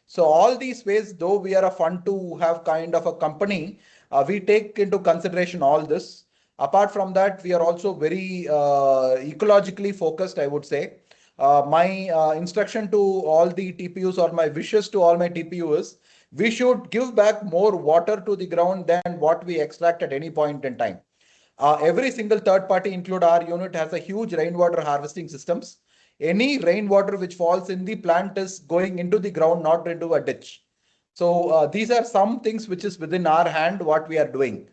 Speaker 4: So all these ways, though we are a fun to have kind of a company, We take into consideration all this. Apart from that, we are also very ecologically focused, I would say. My instruction to all the TPUs or my wishes to all my TPUs is we should give back more water to the ground than what we extract at any point in time. Every single third party, include our unit, has a huge rainwater harvesting systems. Any rainwater which falls in the plant is going into the ground, not into a ditch. So these are some things which is within our hand, what we are doing.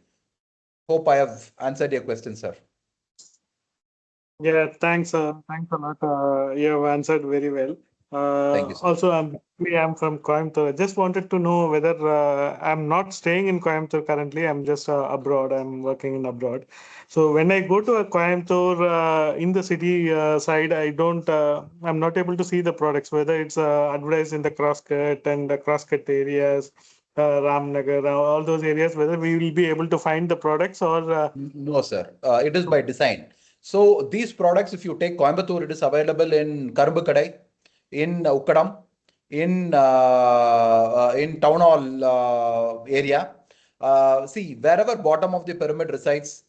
Speaker 4: Hope I have answered your question, sir.
Speaker 13: Yeah, thanks. Thanks a lot. You have answered very well.
Speaker 4: Thank you, sir.
Speaker 13: Also, I'm from Coimbatore. I just wanted to know whether I'm not staying in Coimbatore currently. I'm just abroad. I'm working in abroad. So when I go to a Coimbatore in the city side, I'm not able to see the products, whether it's advertised in the crosscut and the crosscut areas, Ramnagar, all those areas, whether we will be able to find the products or.
Speaker 4: No, sir. It is by design. So these products, if you take Coimbatore, it is available in Karumbu Kadai, in Ukkadam, in town hall area. See, wherever bottom of the pyramid resides,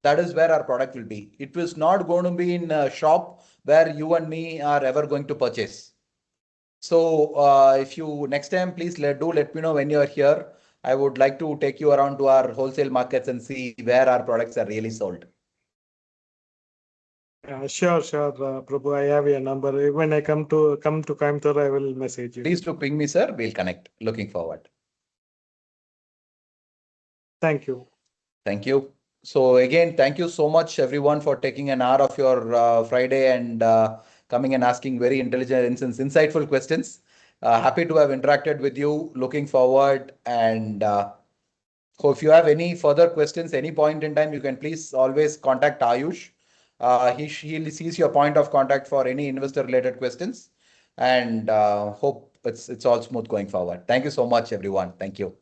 Speaker 4: that is where our product will be. It was not going to be in a shop where you and me are ever going to purchase. So if you next time, please let me know when you are here. I would like to take you around to our wholesale markets and see where our products are really sold.
Speaker 13: Sure, Prabhu. I have your number. When I come to Coimbatore, I will message you.
Speaker 4: Please do ping me, sir. We'll connect. Looking forward.
Speaker 13: Thank you.
Speaker 4: Thank you. So again, thank you so much, everyone, for taking an hour of your Friday and coming and asking very intelligent and insightful questions. Happy to have interacted with you. Looking forward. And so if you have any further questions, any point in time, you can please always contact Ayush. He sees your point of contact for any investor related questions, and hope it's all smooth going forward. Thank you so much, everyone. Thank you.